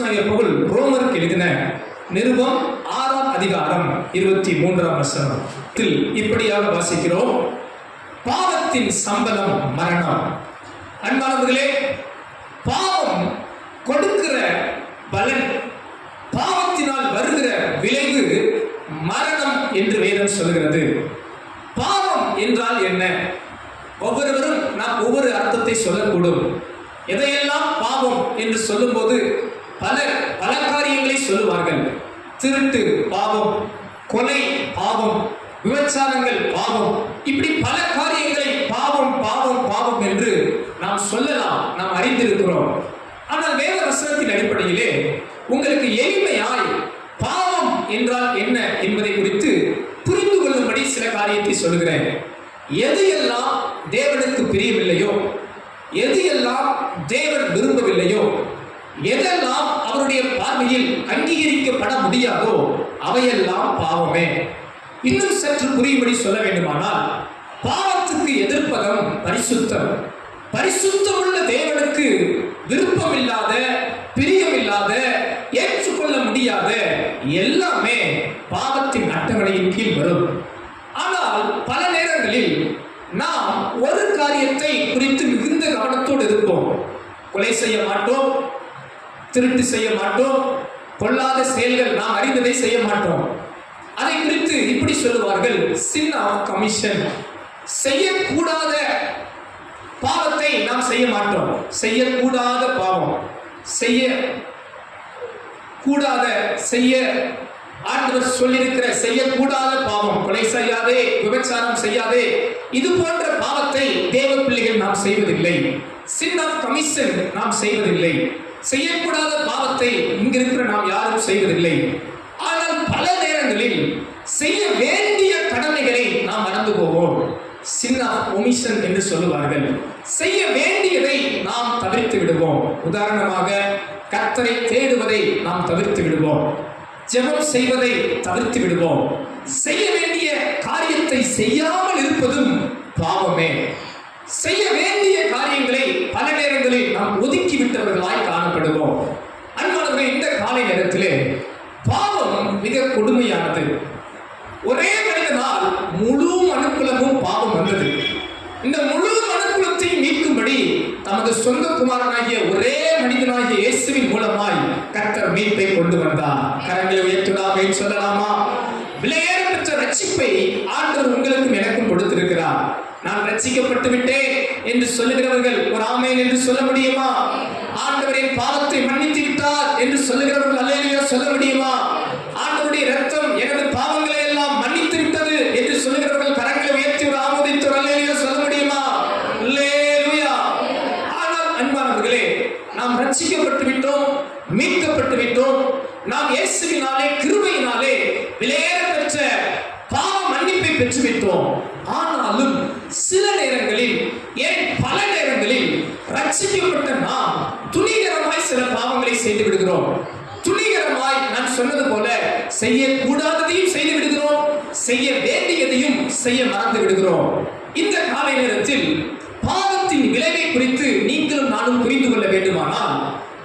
அப்போஸ்தலனாகிய பவுல் ரோமருக்கு எழுதின நிருபம் 6ஆம் அதிகாரம் 23ஆம் வசனத்தில் இப்படியாக வாசிக்கிறோம். பாவத்தின் சம்பளம் மரணம். அன்பானவர்களே, பாவம் கொடுக்கிற பலன், பாவத்தினால் வருகிற விளைவு மரணம் என்று வேதம் சொல்கிறது. பாவம் என்றால் என்ன? ஒவ்வொருவரும் நாம் ஒவ்வொரு அர்த்தத்தை சொல்லக்கூடும். எதையெல்லாம் பாவம் என்று சொல்லும்போது பல காரியங்களை சொல்லுவார்கள். திருட்டு பாவம், கொலை பாவம், விபச்சாரங்கள் பாவம், இப்படி பல காரியங்களை பாவம் பாவம் பாவம் என்று நாம் சொல்லலாம், நாம் அறிந்திருக்கிறோம். ஆனால் வேத வசனத்தின் அடிப்படையிலே உங்களுக்கு எளிமையாய் பாவம் என்றால் என்ன என்பதை குறித்து புரிந்து கொள்ளும்படி சில காரியத்தை சொல்கிறேன். எது எல்லாம் தேவனுக்கு பிரியமில்லையோ, எது எல்லாம் தேவன் விரும்பவில்லையோ, எதெல்லாம் அவருடைய பார்வையில் அங்கீகரிக்கப்பட முடியாதோ அவையெல்லாம் பாவமே. இன்னும் சற்று புரியும்படி சொல்ல வேண்டுமானால், பாவத்துக்கு எதிர்ப்பதம் பரிசுத்தம். பரிசுத்தமுள்ள தேவனுக்கு விருப்பமில்லாத, பிரியமில்லாத, ஏற்றுக்கொள்ள முடியாத எல்லாமே பாவத்தின் அட்டவணையின் கீழ் வரும். ஆனால் பல நேரங்களில் நாம் ஒரு காரியத்தை குறித்து மிகுந்த கவனத்தோடு இருப்போம். கொலை செய்ய மாட்டோம், திருட்டு செய்ய மாட்டோம், பொல்லாத செயல்கள் நாம் அறிந்ததை செய்ய மாட்டோம். அதை குறித்து இப்படி சொல்லுவார்கள், sin of commission. செய்யக்கூடாத பாவத்தை நாம் செய்ய மாட்டோம். செய்யக்கூடாத பாவம், செய்ய ஆண்டவர் சொல்லியிருக்கிற செய்யக்கூடாத பாவம், கொலை செய்யாதே, விபச்சாரம் செய்யாதே, இது போன்ற பாவத்தை தேவ பிள்ளைகள் நாம் செய்வதில்லை. sin of commission நாம் செய்வதில்லை. செய்யக்கூடாத பாவத்தை இங்கிருக்கிற நாம் யாரும் செய்வதில்லை. ஆனால் பல நேரங்களில் செய்ய வேண்டிய கடமைகளை நாம் மறந்து போவோம். sin of omission என்று சொல்லுவார்கள். செய்ய வேண்டியதை நாம் தவிர்த்து விடுவோம். உதாரணமாக, கர்த்தரை தேடுவதை நாம் தவிர்த்து விடுவோம், ஜெபம் செய்வதை தவிர்த்து விடுவோம். செய்ய வேண்டிய காரியத்தை செய்யாமல் இருப்பதும் பாவமே. செய்ய வேண்டிய காரியங்களை பல நேரங்களில் நாம் ஒதுக்கி விட்டவர்களாய் காணப்படுவோம். அன்பானவர்களே, இந்த காலை நேரத்திலே பாவம் மிக கொடுமையானது. ஒரே மனிதனால் முழு மனுக்குலமும் பாவம் வந்தது. இந்த முழு மனுக்குலத்தை மீட்கும்படி தமது சொந்த குமாரனாகிய ஒரே மனிதனாகிய இயேசுவின் மூலமாய் கர்த்தர் மீட்பை கொண்டு வந்தார். கரங்களை உயர்த்தலாமே சொல்லலாமா? விலையேற பெற்ற ரட்சிப்பை ஆண்டவர் உங்களுக்கும் எனக்கும் கொடுத்திருக்கிறார். நான் ரட்சிக்கப்பட்டு விட்டேன் என்று சொல்லுகிறவர்கள் ஒரு ஆமென் என்று சொல்ல முடியுமா? ஆண்டவரின் பாவத்தை மன்னித்து விட்டார் என்று சொல்லுகிறவர்கள் அல்லேலூயா சொல்ல முடியுமா? ஆண்டவருடைய இரத்தம் எனது பாவங்களை எல்லாம் மன்னித்து விட்டது என்று சொல்லுகிறவர்கள் கரங்களை உயர்த்தி ஒரு ஆமோதித்து அல்லேலூயா சொல்ல முடியுமா? அல்லேலூயா. ஆனால் அன்பானவர்களே, நாம் ரட்சிக்கப்பட்டு விட்டோம், மீட்கப்பட்டு விட்டோம். நாம் இயேசுவினாலே, கிருபையினாலே விலையேற பெற்ற பாவ மன்னிப்பை பெற்றுவிட்டோம். ஆனாலும் சில நேரங்களில், ஏன் பல நேரங்களில் ரட்சிக்கப்பட்ட நாம் துணிகரமாய் சில பாவங்களை செய்து விடுகிறோம். துணிகரமாய் நான் சொன்னது போல செய்யக்கூடாததையும் செய்து விடுகிறோம், செய்ய வேண்டியதையும் செய்ய மறந்து விடுகிறோம். இந்த காலை நேரத்தில் பாவத்தின் விளைவை குறித்து நீங்களும் நானும் புரிந்து கொள்ள வேண்டுமானால்,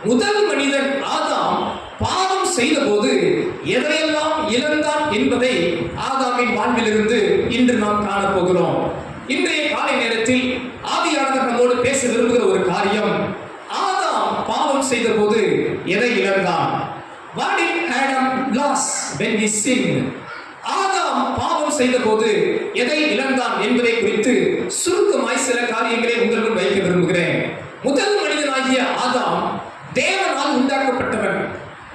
முதல் மனிதன் ஆதாம் பாவம் செய்த போது எதையெல்லாம் இழந்தான் என்பதை ஆதாமின் வாழ்விலிருந்து இன்று நாம் காணப்போகிறோம். இன்றைய காலை நேரத்தில் ஆவியானவர் நம்மோடு பேச விரும்புகிற ஒரு காரியம், ஆதாம் பாவம் செய்த போது எதை இழந்தான்? What did Adam lost when he sinned? ஆதாம் பாவம் செய்த போது எதை இழந்தான் என்பதை குறித்து சுருக்கமாய் சில காரியங்களை உங்களுக்கு வைக்க விரும்புகிறேன். முதல் மனிதனாகிய ஆதாம் தேவனால் உண்டாக்கப்பட்டவன்,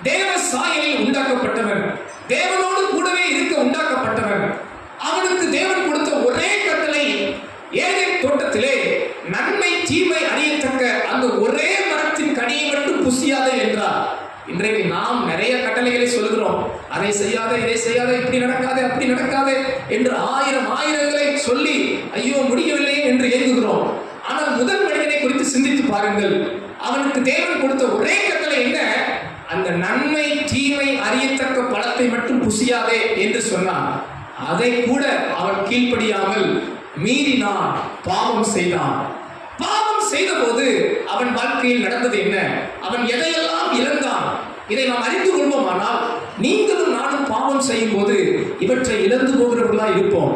தேவ சாயலில் உண்டாக்கப்பட்டவன், தேவனோடு கூடவே இருக்க உண்டாக்கப்பட்டவன். அவனுக்கு தேவன் கொடுத்த ஒரே கட்டளை, ஏதேன் தோட்டத்திலே நன்மை தீமை அறியத்தக்க அந்த ஒரே மரத்தின் கனியை மட்டும் புசியாதே என்றார். இன்றைக்கு நாம் நிறைய கட்டளைகளை சொல்கிறோம். அதை செய்யாத, இதை செய்யாத, இப்படி நடக்காதே, அப்படி நடக்காதே என்று ஆயிரங்களை சொல்லி ஐயோ முடியவில்லையே என்று ஏங்குகிறோம். ஆனால் முதல் மனிதனை குறித்து சிந்தித்து பாருங்கள். அவனுக்கு தேவன் கொடுத்த ஒரே கட்டளை என்ன? அந்த நன்மை தீமை அறியத்தக்க பழத்தை மட்டும் புசியாதே என்று சொன்னான். அதை கூட அவன் கீழ்ப்படியாமல் மீறினான், பாவம் செய்தான். பாவம் செய்த போது அவன் வாழ்க்கையில் நடந்தது என்ன? அவன் எதையெல்லாம் இழந்தான்? இதை நாம் அறிந்து கொள்வோமானால் நீங்களும் நானும் பாவம் செய்யும் போது இவற்றை இழந்து போகிறவர்களா இருப்போம்.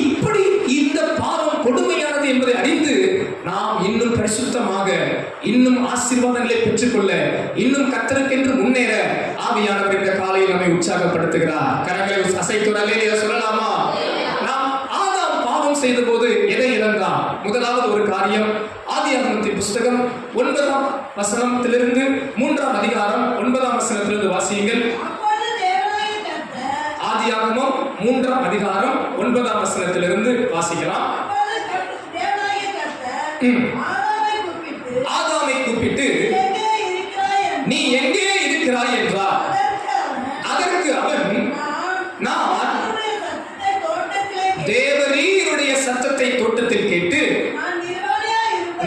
இப்படி இந்த பாவம் கொடுமையானது என்பதை அறிந்து நாம் இன்னும் பரிசுத்தமாக, இன்னும் ஆசீர்வாதங்களை பெற்றுக்கொள்ள, இன்னும் கர்த்தருக்கென்று முன்னேற ஆவியானவர் இந்த காலையில் நம்மை உற்சாகப்படுத்துகிறார். கரங்களை அசைத்து அல்லேலூயா சொல்லலாமா? நாம் ஆதாம் பாவம் செய்த போது எதை இழந்தான்? முதலாவது ஒரு காரியம், ஆதியாகமத்தின் புஸ்தகம் 9ஆம் வசனத்திலிருந்து 3ஆம் அதிகாரம் 9ஆம் வசனத்திலிருந்து வாசியுங்கள். ஆதியாகமம் 3ஆம் அதிகாரம் 9ஆம் வசனத்திலிருந்து வாசிக்கலாம். ஆதாமை கூப்பிட்டு நீ எங்கே இருக்கிறாய் என்றார். அதற்கு அவன், நான் தேவரீருடைய சத்தத்தை தோட்டத்தில் கேட்டு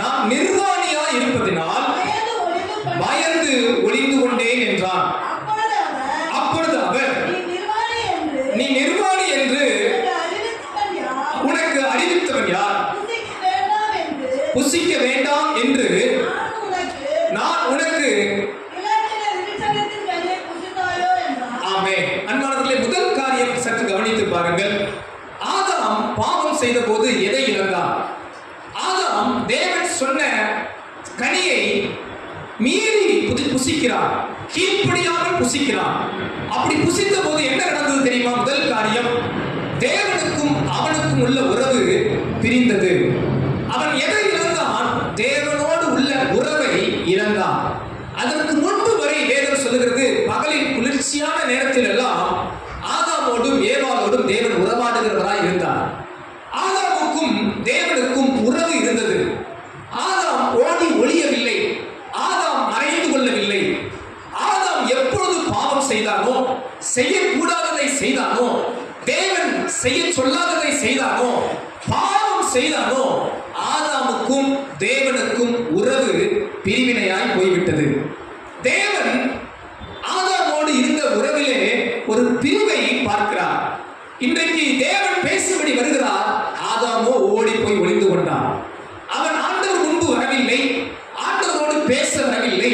நான் நிர்வாணியா இருப்பதினால் பயந்து ஒளிந்து கொண்டேன் என்றான். அப்பொழுது அவர், நீ நிர்வாணி என்று உனக்கு அறிவித்தவன் யார்? புசிக்க வேண்டாம் என்று நான் உனக்கு. ஆமென். அன்பானவர்களே, முதல் காரியம் சற்று கவனித்து பாருங்கள். ஆதாம் பாவம் செய்த போது எதை இழந்தான்? ஆதாம் தேவன் சொன்ன கனியை மீறி புசிக்கிறான், கீழ்ப்படியாமல் புசிக்கிறான். அப்படி புசித்த போது என்ன நடந்தது தெரியுமா? முதல் காரியம், தேவனுக்கும் அவனுக்கும் உள்ள உறவு பிரிந்தது. அவன் எதை இழந்தான்? தேவனோடு உள்ள உறவை இழந்தான். அதற்கு முன்பு வரை வேதம் சொல்லுகிறது, பகலின் குளிர்ச்சியான நேரத்தில் எல்லாம் ஆதாமோடும் ஏவாளோடும் தேவன் உறவாடுகிறவராய் இருந்தார். ஆதாமுக்கும் தேவனுக்கும் உறவு இருந்தது. ஆதாம் ஓடி ஒளியவில்லை, ஆதாம் மறைந்து கொள்ளவில்லை. ஆதாம் எப்பொழுது பாவம் செய்தானோ, செய்யக்கூடாததை செய்தானோ, தேவன் செய்ய சொல்லாததை செய்தானோ, பாவம் செய்தானோ, ஆதாமுக்கும் தேவனுக்கும் உறவு பிரிவினையாய் போய்விட்டது. தேவன் ஆதாமோடு இருந்த உறவிலே ஒரு பிரிவை பார்க்கிறார். இன்றைக்கு தேவன் பேசும்படி வருகிறார், ஆதாமோ ஓடி போய் ஒளிந்து கொண்டான். அவன் ஆண்டவர் முன்பு வரவில்லை, ஆண்டவரோடு பேச வரவில்லை,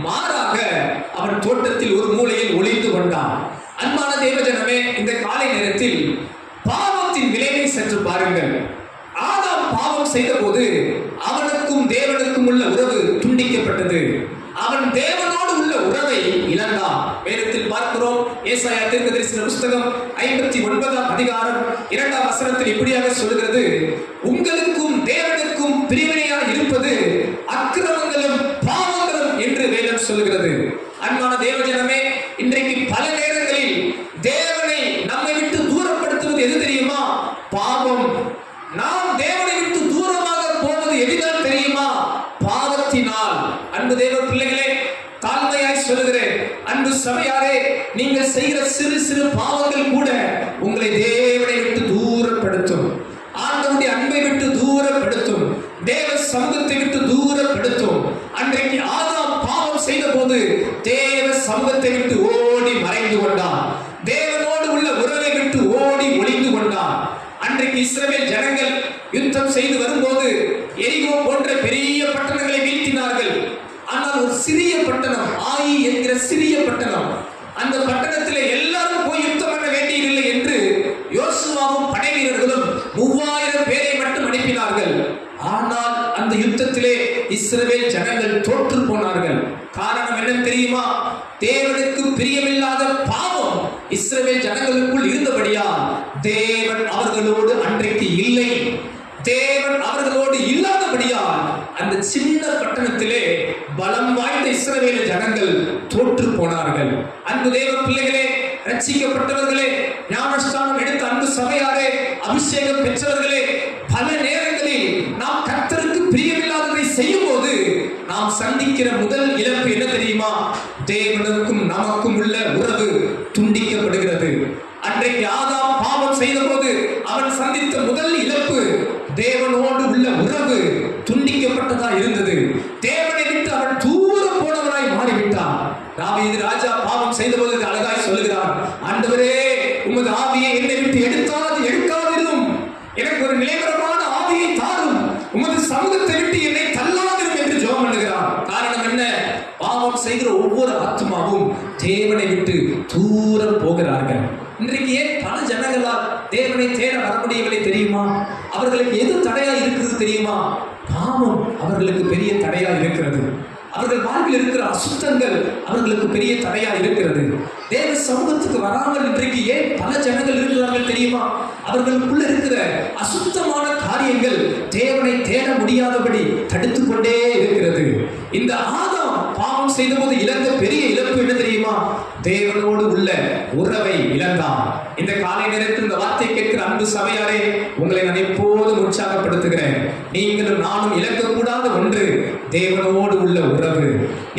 மாறாக அவன் தோட்டத்தில் ஒரு மூலையில் ஒளிந்து கொண்டான். அன்பான தேவஜனமே, இந்த காலை நேரத்தில் பாவத்தின் விளைவை சற்று பாருங்கள். ஆதாம் பாவம் செய்த போது அவனுக்கும் தேவனுக்கும் உள்ள உறவு துண்டிக்கப்பட்டது. அவன் தேவனோடு உள்ள உறவை இழந்தான். வேதத்தில் பார்க்கிறோம், ஏசாயா தீர்க்கதரிசன புஸ்தகம் 59ஆம் அதிகாரம் 2ஆம் வசனத்தில் இப்படியாக சொல்கிறது, உங்களுக்கும் தேவனுக்கும் பிரிவினையா இருப்பது அக்கிரமங்களும் பாவங்களும் என்று வேதம் சொல்லுகிறது. அன்பான தேவஜனமே, இன்றைக்கு பல நேரங்களில் தேவனை நம்மை விட்டு தூரப்படுத்துவது எது தெரியுமா? பாவம். நாம் தேவனை விட்டு தூரமாக போவது எதினால் தெரியுமா? பாவத்தினால். அன்பு தேவ பிள்ளைகளே, தாழ்மையாய் சொல்லுகிறேன், அன்பு சபையாரே, நீங்கள் செய்கிற சிறு சிறு பாவங்கள் கூட உங்களை தேவனை விட்டு தூரப்படுத்தும், ஆண்டவருடைய அன்பை விட்டு தூரப்படுத்தும், தேவ சமூகத்தை விட்டு தூரப்படுத்தும். அன்றைக்கு ஆதாம் பாவம் செய்த போது தேவ சமூகத்தை விட்டு ஓடி மறைந்து கொண்டான், தேவனோடு உள்ள உறவை விட்டு ஓடி ஒளிந்து கொண்டான். அன்றைக்கு இஸ்ரவேல் ஜனங்கள் யுத்தம் செய்து வரும்போது எரிகோ போன்ற பெரிய பட்டணங்களை வீழ்த்தினார்கள். ஆனால் ஒரு சிறிய பட்டணம், ஆயி என்கிற சிறிய பட்டணம், அந்த பட்டணத்திலே எல்லாரும் போய் யுத்தம் பண்ண வேண்டியதில்லை என்று யோசுவாவும் படை வீரர்களும் 3000 பேரை மட்டும் அனுப்பினார்கள். ஆனால் அந்த யுத்தத்திலே இஸ்ரவேல் ஜனங்கள் தோற்று போனார்கள். காரணம் என்ன தெரியுமா? தேவனுக்கு பிரியமில்லாத பாவம் இஸ்ரவேல் ஜனங்களுக்குள் இருந்தபடியால் தேவன் அவர்களோடு அன்றைக்கு இல்லை. தேவன் அவர்களோடு இல்லாதபடியால் அந்த சின்ன பட்டணத்திலே பலம் வாய்ந்த இஸ்ரவேல் ஜனங்கள் தோற்று போனார்கள். அன்பு தேவ பிள்ளைகளே, ரட்சிக்கப்பட்டவர்களே, ஞானஸ்தானம் எடுத்த அன்பு சபையாரே, அபிஷேகம் பெற்றவர்களே, பல நேரங்களில் நாம் கர்த்தருக்கு பிரியமில்லாததை செய்யும் போது நாம் சந்திக்கிற முதல் இழப்பு என்ன தெரியுமா? தேவனுக்கும் நமக்கும் உள்ள உறவு துண்டிக்கப்படுகிறது. அன்றைக்கு ஆதாம் பாவம் செய்த போது அவன் சந்தித்த முதல் இழப்பு தேவனோடு உள்ள உறவு துண்டிக்கப்பட்டதா இருந்தது. தேவனை விட்டு அவன் தூர போனவனாய் மாறிவிட்டான். தாவீது ராஜா பாவம் செய்த போது அழகாய் சொல்லுகிறான், ஆண்டவரே, உமது ஆவியை என்னை விட்டு எடுக்காதிரும், எனக்கு ஒரு நிலைவரமான ஆவியை தாரும், உமது சமூகத்தை விட்டு என்னை தள்ளாதிரும் என்று ஜெபம் பண்ணுகிறான். காரணம் என்ன? பாவம் செய்கிற ஒவ்வொரு ஆத்மாவும் தேவனை விட்டு தூரம் போகிறார்கள். இன்றைக்கு ஏன் பல ஜனங்களால் தேவனை தேட வர முடியவில்லை தெரியுமா? அவர்களுக்கு எது தடையா இருக்கிறது தெரியுமா? பாவம் அவர்களுக்கு பெரிய தடையா இருக்கிறது. அவர்கள் வாழ்வில் இருக்கிற அசுத்தங்கள் அவர்களுக்கு பெரிய தடையா இருக்கிறது. தேவ சமூகத்துக்கு வராமல் இன்றைக்கு ஏன் பல ஜனங்கள் இருக்கிறார்கள் தெரியுமா? அவர்களுக்குள்ள இருக்கிற அசுத்தமான காரியங்கள் தேவனை தேட முடியாதபடி தடுத்து கொண்டே இருக்கிறது. இந்த ஆதாம் பாவம் செய்தபோது இழந்த பெரிய இழப்பு என்ன தெரியுமா? தேவனோடு உள்ள உறவை இழந்தான். இந்த காலை நேரத்தில் இந்த வார்த்தை கேட்கிற அன்பு சபையாரே, உங்களை நான் எப்போதும் உற்சாகப்படுத்துகிறேன். நீங்களும் நானும் இழக்கக்கூடாத ஒன்று தேவனோடு உள்ள உறவு.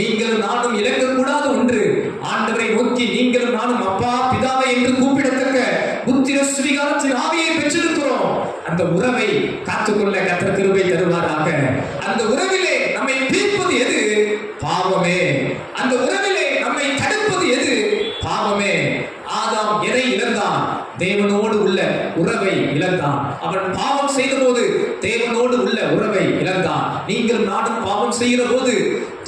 நீங்களும் நானும் இழக்கக்கூடாத ஒன்று ஆண்டவரை நோக்கி நீங்களும் நானும் அப்பா பிதாவை என்று கூப்பிடத்தக்க புத்திர சுவிகாரத்தின் ஆவியை பெற்றிருக்கிறோம். அந்த உறவை காத்துக்கொள்ள கர்த்தர் கிருபை தருவாராக. அந்த உறவிலே நம்மை பிரிப்பது எது? பாவமே. அந்த உறவிலே நம்மை தடுப்பது எது? பாவமே. ஆதாம் எதை இழந்தான்? தேவனோடு உள்ள உறவை இழந்தான். அவன் பாவம் செய்த போது தேவனோடு உள்ள உறவை இழந்தான். நீங்கள் நானும் பாவம் செய்கிற போது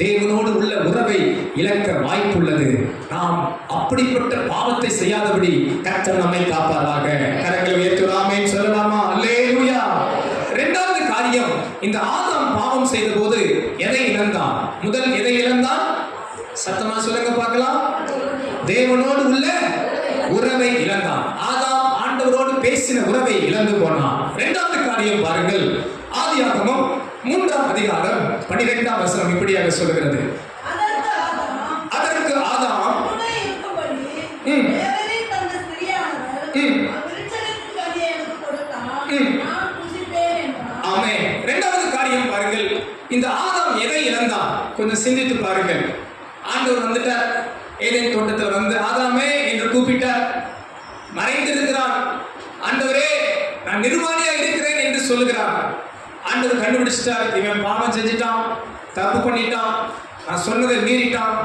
தேவனோடு உள்ள உறவை இழக்க வாய்ப்புள்ளது. நாம் அப்படிப்பட்ட பாவத்தை செய்யாதபடி கர்த்தர் நம்மை காப்பாராக. கரங்களை உயர்த்தி ஆமென் சொல்லலாமா? அல்லேலூயா. இரண்டாவது காரியம், இந்த ஆதாம் பாவம் செய்த போது எதை இழந்தான்? முதல் எதை இழந்தான்? சத்தமா சொல்லுங்க பார்க்கலாம். தேவனோடு உள்ள உறவை இழந்தான். ஆதாம் ஆண்டவரோடு பேசின உறவை இழந்து போனான். இரண்டாவது காரியம் பாருங்கள், ஆதியாகமம் 3ஆம் அதிகாரம் 12ஆம் வசனம் இப்படியாக சொல்கிறது. அதற்கு ஆதாம் ஆமென். இரண்டாவது காரியம் பாருங்கள், இந்த ஆதாம் எதை இழந்தான்? கொஞ்சம் சிந்தித்து பாருங்கள். ஆண்டவர் வந்துட்டார், ஏதேன் தோட்டத்தில் வந்து ஆதாமே என்று கூப்பிட்டார். மறைந்திருக்கிறான். ஆண்டவரே நான் நிர்வாணியா இருக்கிறேன் என்று சொல்லுகிறான். ஆண்டவர் கண்டுபிடிச்சிட்டார், இவன் பாவம் செஞ்சிட்டான், தப்பு பண்ணிட்டான், நான் சொன்னதை மீறிட்டான்,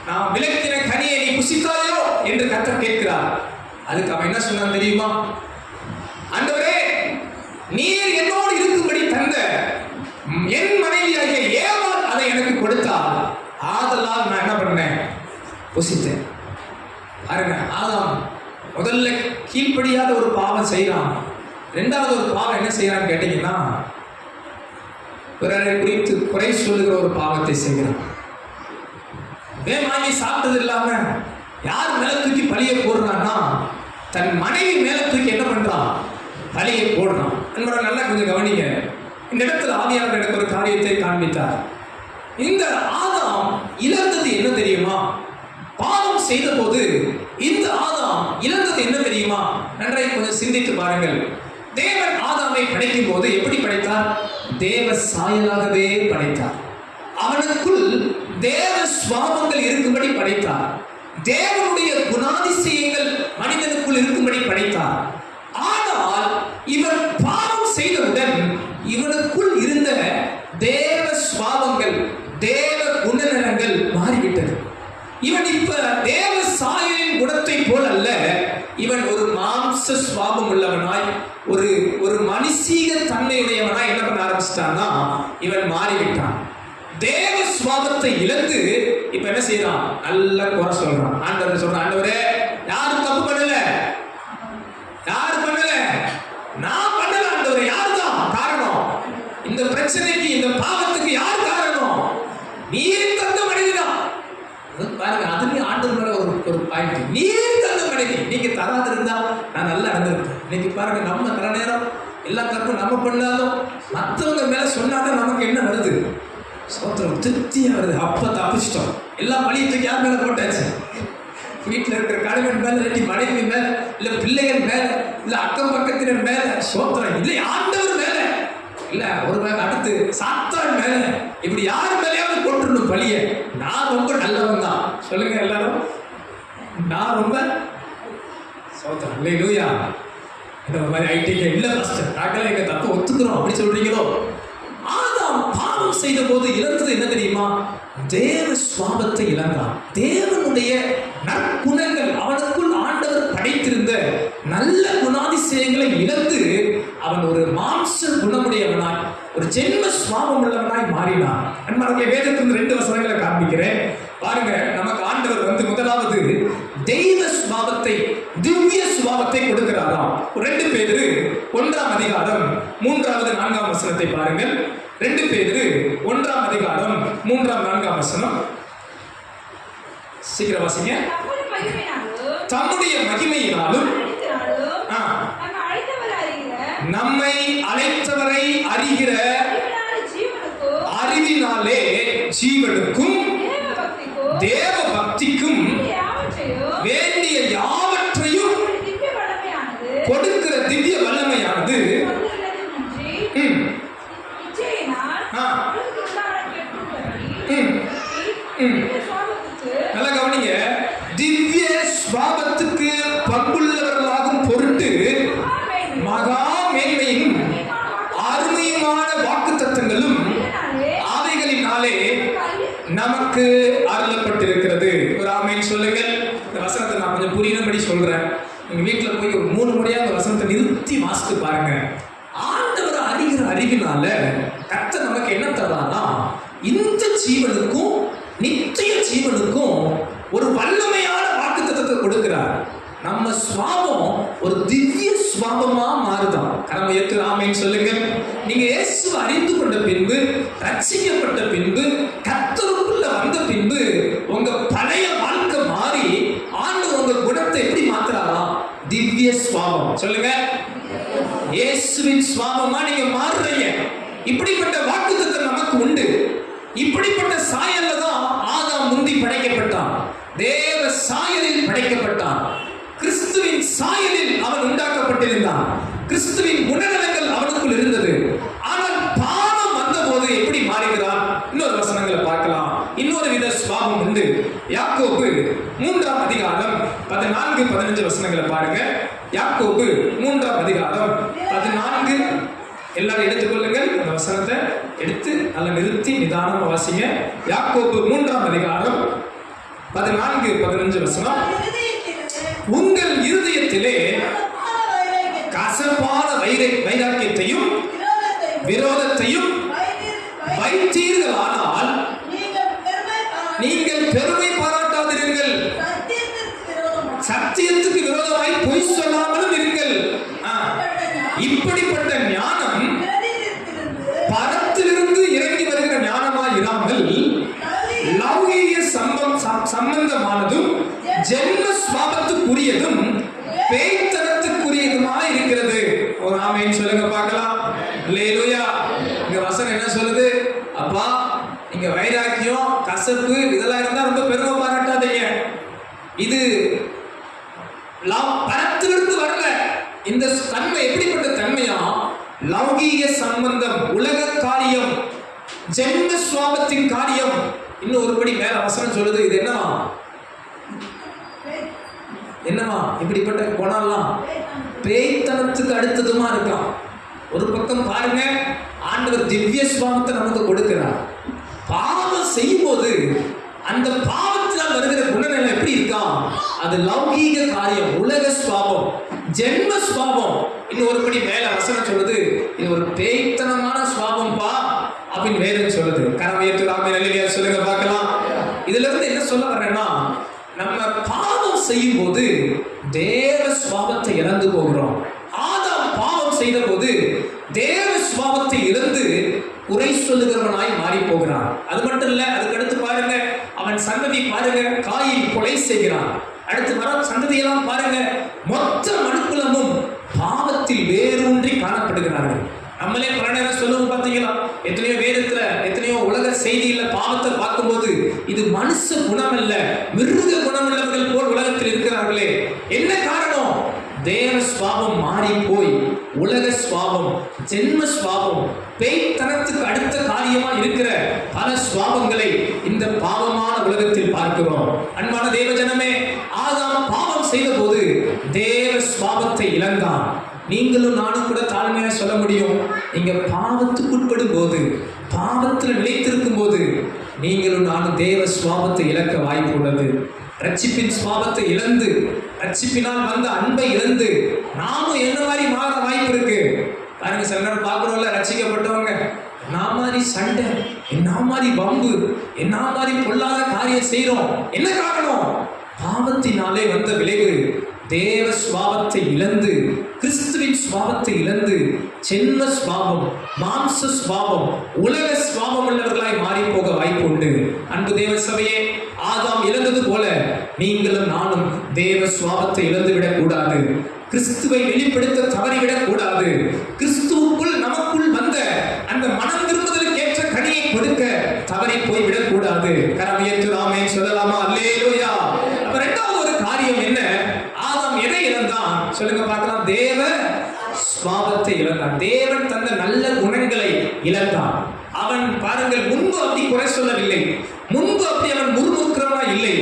நான் விலக்கின கனியை நீ புசித்தாயோ என்று கர்த்தர் கேட்கிறார். அதுக்கு அவன் என்ன சொன்னான் தெரியுமா? ஆண்டவரே நீர் என்னோடு இருக்கும்படி தந்த என் மனைவியாகிய ஏவாள் அதை எனக்கு கொடுத்தால் ஆதலால் நான் என்ன பண்ணேன்? புசித்தேன். பாருங்க, ஆதாம் முதல்ல கீழ்ப்படியாத ஒரு பாவம் செய்யறான். இரண்டாவது ஒரு பாவம் என்ன செய்யறான்னு கேட்டீங்கன்னா, பிறரை குறித்து குறை சொல்லுகிற ஒரு பாவத்தை செய்கிறான். வாங்கி சாப்பிட்டது இல்லாம யார் மேல தூக்கி பழியை போடுறான்னா, தன் மனைவி மேல தூக்கி என்ன பண்றான்? பழியை போடுறான். என்பதை நல்லா கொஞ்சம் கவனிங்க. இந்த இடத்துல ஆவியானவர் எனக்கு ஒரு காரியத்தை காண்பித்தார். இந்த ஆதாம் இழந்தது என்ன தெரியுமா? பாவம் செய்த போது இந்த ஆதாம் இழந்தது என்ன தெரியுமா? நன்றாக கொஞ்சம் சிந்தித்து பாருங்கள். தேவன் ஆதாமை படைக்கும் போது எப்படி படைத்தார்? தேவ சாயலாகவே படைத்தார். அவனுக்குள் தேவ சுவாபங்கள் இருக்கும்படி படைத்தார். தேவனுடைய குணாதிசயங்கள் மனிதனுக்குள் இருக்கும்படி படைத்தார். ஆனால் இவன் பாவம் செய்தவுடன் இவனுக்குள் இருந்த தேவ சுவாபங்கள், தேவ குணநலங்கள் மாறிவிட்டது. இவன் இப்ப தேவ சாயலின் குணத்தை போல் அல்ல, இவன் ஒரு மாம்ச சுவாபம் உள்ளவனாய், ஒரு மனுஷீக தன்மையுடையவனாய் என்ன பண்ண ஆரம்பிச்சிட்டான்னா இவன் மாறிவிட்டான். தேவ சுவாபத்தை இழந்து இப்ப என்ன செய்யறான்? நல்ல குறை சொல்றான். ஆண்டவர் சொல்றான், ஆண்டவரே யாரும் தப்பு பண்ணல, யாரும் பண்ணல, நான் பண்ணல ஆண்டவரே. யாருதான் காரணம்? இந்த பிரச்சனைக்கு, இந்த பாவத்துக்கு யார் காரணம்? நீர் தந்த மனிதன். பாருங்க, அதுலயும் ஆண்டவர் மேல ஒரு பாயிண்ட். நீர் தந்த மனைவி நீங்க தராது இருந்தா நான் நல்லா நடந்திருப்பேன். இன்னைக்கு பாருங்க, நம்ம தர நேரம் எல்லா தரப்பும் நம்ம பண்ணாலும் மற்றவங்க மேல சொன்னாதான் நமக்கு என்ன வருது? சோத்திரம், திருப்தியா வருது. அப்ப தப்பிச்சிட்டோம். எல்லா பழியத்துக்கு யார் மேல போட்டாச்சு? வீட்டில் இருக்கிற கணவன் மேல, இல்லாட்டி மனைவி மேல, இல்ல பிள்ளைகள் மேல, இல்ல அக்கம் பக்கத்தினர் மேல, சோத்திரம் இல்லை ஆண்டவர் மேல, இல்ல ஒரு மேல, அடுத்து சாத்தான் மேல, இப்படி யார் மேலேயாவது போட்டுருணும் பழிய. நான் ரொம்ப நல்லவன் தான் சொல்லுங்க எல்லாரும். நான் ரொம்ப சோத்திரம் இல்லையா? இந்த மாதிரி ஐடிங்க இல்ல பாஸ்டர், நாங்களே எங்க தப்பு ஒத்துக்கிறோம் அப்படி சொல்றீங்களோ? ஆதாம் பாவம் செய்த போது இழந்தது என்ன தெரியுமா? தேவ சுவாபத்தை இழந்தான். தேவனுடைய நற்குணங்கள், அவனுக்குள் ஆண்டவர் படைத்திருந்த நல்ல குணாதிசயங்களை இழந்து அவன் ஒரு மாம்ச குணமுடையவனாய், ஒரு ஜென்ம சுவாபம் உள்ளவனாய் மாறினான். அன்பானவர்களே, வேதத்திலிருந்து 2 வசனங்களை காண்பிக்கிறேன் பாருங்க. நமக்கு ஆண்டவர் முதலாவது தெய்வ சுபாவத்தை, திவ்ய சுபாவத்தை கொடுக்கிறாராம். 2 பேதுரு 1ஆம் அதிகாரம் 3வது 4ஆம் வசனத்தை பாருங்கள். 2 பேதுரு 1ஆம் அதிகாரம் 3ஆம் 4ஆம் வசனம். சீக்கிரம் வாசிங்க. தம்முடைய மகிமையினாலும் நம்மை அழைத்தவரை அறிகிற அறிவினாலே ஜீவனுக்கும் தேவ பக்திக்கும் வேண்டிய யாவற்றையும் கொடுக்கிற திவ்ய வல்லமையானது நல்ல கவனிங்க. திவ்ய சுபாவத்துக்கு பங்குள்ளவர்களாகும் பொருட்டு மகா மேன்மையும் அருமையுமான வாக்குத்தத்தங்களும் ஆவைகளினாலே நமக்கு அருளப்பட்டிருக்கிறது. ஒரு ஆமென் சொல்லுங்கள். இந்த வசனத்தை நான் கொஞ்சம் புரியும்படி சொல்றேன். நீங்க வீட்டுல போய் ஒரு 3 முறையா அந்த வசனத்தை நிறுத்தி வாசித்து பாருங்க. ஆண்டவர் அறிகிற அறிவினால கர்த்தர் நமக்கு என்ன தர்றாரா, இந்த ஜீவனுக்கும் நித்திய ஜீவனுக்கும் ஒரு வல்லமையான வாக்குத்தத்தத்தை கொடுக்கிறார். நம்ம சுவாபம் ஒரு திவ்ய சுவாபமா மாறுதான். கடமை ஏற்று ஆமென் சொல்லுங்க. நீங்க இயேசுவை அறிந்து கொண்ட பின்பு, ரட்சிக்கப்பட்ட பின்பு, கர்த்தருக்குள்ள வந்த பின்பு உங்க பழைய வாழ்க்கை மாறி ஆண்டவர் உங்க குணத்தை எப்படி மாத்துறாரா? திவ்ய சுவாபம். சொல்லுங்க. இயேசுவின் சுவாபமா நீங்க மாறுறீங்க. இப்படிப்பட்ட வாக்குத்தத்தம் நமக்கு உண்டு. இப்படிப்பட்ட சாயல்ல தான் ஆதாம் முந்தி படைக்கப்பட்டான். தேவ சாயலில் படைக்கப்பட்டான். கிறிஸ்துவின் சாயலில் அவன் உண்டாக்கப்பட்டிருந்தான். கிறிஸ்துவின் குணநலங்கள் அவனுக்குள் இருந்தது. ஆனால் பாவம் வந்த போது எப்படி மாறுகிறான்? இன்னொரு வசனங்களை பார்க்கலாம். இன்னொரு வித சுபாவம் உண்டு. யாக்கோபு 3ஆம் அதிகாரம் 14-15 வசனங்களை பாருங்க. யாக்கோபு 3ஆம் அதிகாரம் 14. எல்லாரும் எடுத்துக்கொள்ளுங்கள். அந்த வசனத்தை எடுத்து நல்ல நிறுத்தி நிதானமா வாசிங்க. யாக்கோபு 3ஆம் அதிகாரம் 14-15 வசனம். உங்கள் இருதயத்திலே கசப்பான வைராக்கியத்தையும் விரோதத்தையும் வைத்தீர்களானால் நீங்கள் பெருமை பாராட்டாதிருங்கள். சத்தியத்துக்கு விரோதமாய் பொய் சொல்லாமலும் இருங்கள். இப்படிப்பட்ட ஞானம் பரத்திலிருந்து இறங்கி வருகிற ஞானமாய் இராமல் லௌகீக சம்பந்தமானதும் ஜென்ம சுபாவத்துக்குரியதும் பேய்த்தனத்துக்குரியதுமாய் இருக்கிறது. ஒரு ஆமென் சொல்லுங்க பார்க்கலாம். அல்லேலூயா. இந்த வசனம் என்ன சொல்லுது? அப்பா, நீங்க வைராக்கியம், கசப்பு இதெல்லாம் இருந்தா ரொம்ப பெருமை பாராட்டாதீங்க. இது பரத்திலிருந்து வரல. இந்த தன்மை எப்படிப்பட்ட தன்மையா? லௌகீக சம்பந்தம், உலக காரியம், ஜென்ம சுபாவத்தின் காரியம். இன்னும் ஒருபடி மேல வசனம் சொல்லுது. இது என்னவா? இப்படிப்பட்ட குணம்லாம் பேய்த்தனத்துக்கு அடுத்ததுமா இருக்கான். ஒரு பக்கம் பாருங்க, ஆண்டவர் திவ்ய சுபாவத்தை நமக்கு கொடுக்கிறார். பாவம் செய்யும் போது அந்த பாவத்தினால் வருகிற குணநிலை எப்படி இருக்கான்? அது லௌகீக காரியம், உலக சுபாவம், ஜென்ம சுபாவம். இன்னும் ஒருபடி மேல வசனம் சொல்லுது, இது ஒரு பேய்த்தனமான சுபாவம் பா அப்படின்னு வேதம் சொல்லுது. கரமையத்து ராமே நல்லியா சொல்லுங்க பார்க்கலாம். இதுல இருந்து என்ன சொல்ல வர்றேன்னா, நம்ம பாவம் செய்யும் போது தேவ சுபாவத்தை இழந்து போகிறோம். ஆதாம் பாவம் செய்த போது தேவ சுபாவத்தை இழந்து குறை சொல்லுகிறவனாய் மாறி போகிறான். அது மட்டும் இல்ல, அதுக்கு அடுத்து பாருங்க, அவன் சந்ததி பாருங்க, காயின் கொலை செய்கிறான். அடுத்து வர சந்ததியெல்லாம் பாருங்க, மொத்த மனுக்குலமும் பாவத்தில் வேரூன்றி காணப்படுகிறார்கள். நம்மளே பல நேரம் சொல்லுவோம் பார்த்தீங்களா, எத்தனையோ வேதத்துல, எத்தனையோ உலக செய்தியில பாவத்தை பார்க்கும்போது இது மனுஷ குணம் அல்ல, மிருக குணம் உள்ளவர்கள் போல் உலகத்தில் இருக்கிறார்களே. என்ன காரணம்? தேவ சுபாவம் மாறி போய் உலக சுபாவம், ஜென்ம சுபாவம், பேய்த்தனத்துக்கு அடுத்த காரியமா இருக்கிற பல சுபாவங்களை இந்த பாவமான உலகத்தில் பார்க்கிறோம். அன்பான தேவ ஜனமே, ஆதாம் பாவம் செய்த போது தேவ சுபாவத்தை இழந்தான். நீங்களும் நானும் கூட தாழ்மையா சொல்ல முடியும், நீங்க பாவத்துக்கு உட்படும் போது, பாவத்தில் நிலைத்திருக்கும் போது நீங்களும் நானும் தேவ சுபாவத்தை இழக்க வாய்ப்பு உள்ளது. ரட்சிப்பின் சுபாவத்தை இழந்து, ரட்சிப்பினால் வந்த அன்பை இழந்து நாமும் என்ன மாதிரி மாற வாய்ப்பு இருக்கு. பாருங்க, சில நேரம் பார்க்குறோம்ல, ரட்சிக்கப்பட்டவங்க என்ன மாதிரி சண்டை, என்ன மாதிரி வம்பு, என்ன மாதிரி பொல்லாத காரியம் செய்யறோம்? என்ன காரணம்? பாவத்தினாலே வந்த விளைவு. தேவ சுவாபத்தை இழந்து, கிறிஸ்துவின் சுவாபத்தை இழந்து, ஜென்ம சுவாபம், மாம்ச சுவாபம், உலக சுவாபம் உள்ளவர்களாய் மாறி போக வாய்ப்பு உண்டு. அன்பு தேவ சபையே, ஆதாம் இழந்தது போல நீங்களும் நானும் தேவ சுவாபத்தை இழந்து விடக் கூடாது. கிறிஸ்துவை வெளிப்படுத்த தவறிவிடக் கூடாது. கிறிஸ்துவுக்குள் நமக்குள் வந்த அந்த மனம் திரும்புதலுக்கு ஏற்ற கனியை கொடுக்க தவறி போய் விடக்கூடாது. கரம் உயர்த்தி ஆமென் சொல்லலாமா? அல்லேலூயா. அப்ப இரண்டாவது ஒரு காரியம் என்ன? ஆதாம் எதை இழந்தான்? சொல்லுங்க பார்க்கலாம். தேவ சுவாபத்தை இழந்தான். தேவன் தந்த நல்ல குணங்களை இழந்தான். அவன் பாருங்கள், முன்பு அப்படி குறை சொல்லவில்லை, முன்பு அப்படி அவன் முறுமுறுக்கிறவனா இல்லை.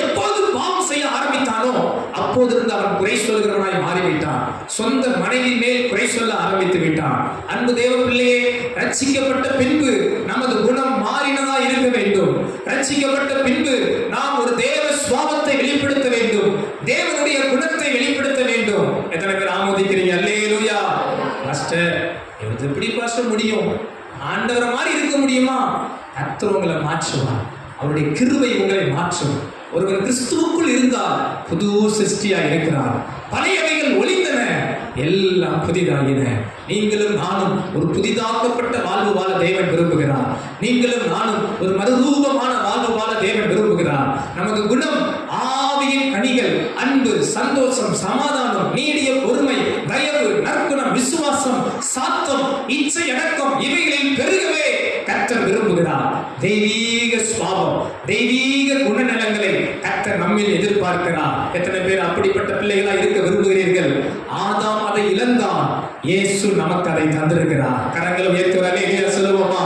எப்போது பாவம் செய்ய ஆரம்பித்தானோ அப்போதிருந்து அவன் குறை சொல்கிறவனாய் மாறிவிட்டான். சொந்த மனைவி மேல் குறை சொல்ல ஆரம்பித்து விட்டான். அன்பு தேவ பிள்ளையே, ரட்சிக்கப்பட்ட பின்பு நமது குணம் மாறினதா இருக்க வேண்டும். ரட்சிக்கப்பட்ட பின்பு நாம் ஒரு தேவ சுவாபத்தை வெளிப்படுத்த வேண்டும், தேவனுடைய குணத்தை வெளிப்படுத்த வேண்டும். எத்தனை பேர் ஆமோதிக்கிறீங்க? அல்லேலூயா. பாஸ்டர், இது எப்படி பாஸ்டர் முடியும்? ஆண்டவரை மாதிரி இருக்க முடியுமா? கர்த்தர் உங்களை மாற்றுவார். அவருடைய கிருபை உங்களை மாற்றும். ஒருவர் கிறிஸ்துவுக்குள் இருந்தால் புது சிருஷ்டியா இருக்கிறார். பழையவைகள் ஒளிந்தன, எல்லாம் புதிதாகின. நீங்களும் நானும் ஒரு புதிதாக்கப்பட்ட வாழ்வு வாழ தேவன் விரும்புகிறார். நீங்களும் நானும் ஒரு மறுரூபமான வாழ்வு வாழ தேவன் விரும்புகிறார். நமது குணம், ஆவியின் கனிகள், அன்பு, சந்தோஷம், சமாதானம், நீடிய பொறுமை, தயவு, நற்குணம், விசுவாசம், சாத்தம், இச்சை அடக்கம், இவைகளில் பெருகவே கர்த்தர் விரும்புகிறார். தெய்வீக சுவாபம், தெய்வீக குணநலங்களை கர்த்தர் நம்மில் எதிர்பார்க்கிறார். எத்தனை பேர் அப்படிப்பட்ட பிள்ளைகளா இருக்க விரும்புகிறீர்கள்? ஆதாம் அதை இழந்தான், இயேசு நமக்கு அதை தந்திருக்கிறார். கரங்களை உயர்த்துவதே சொல்லுவோமா?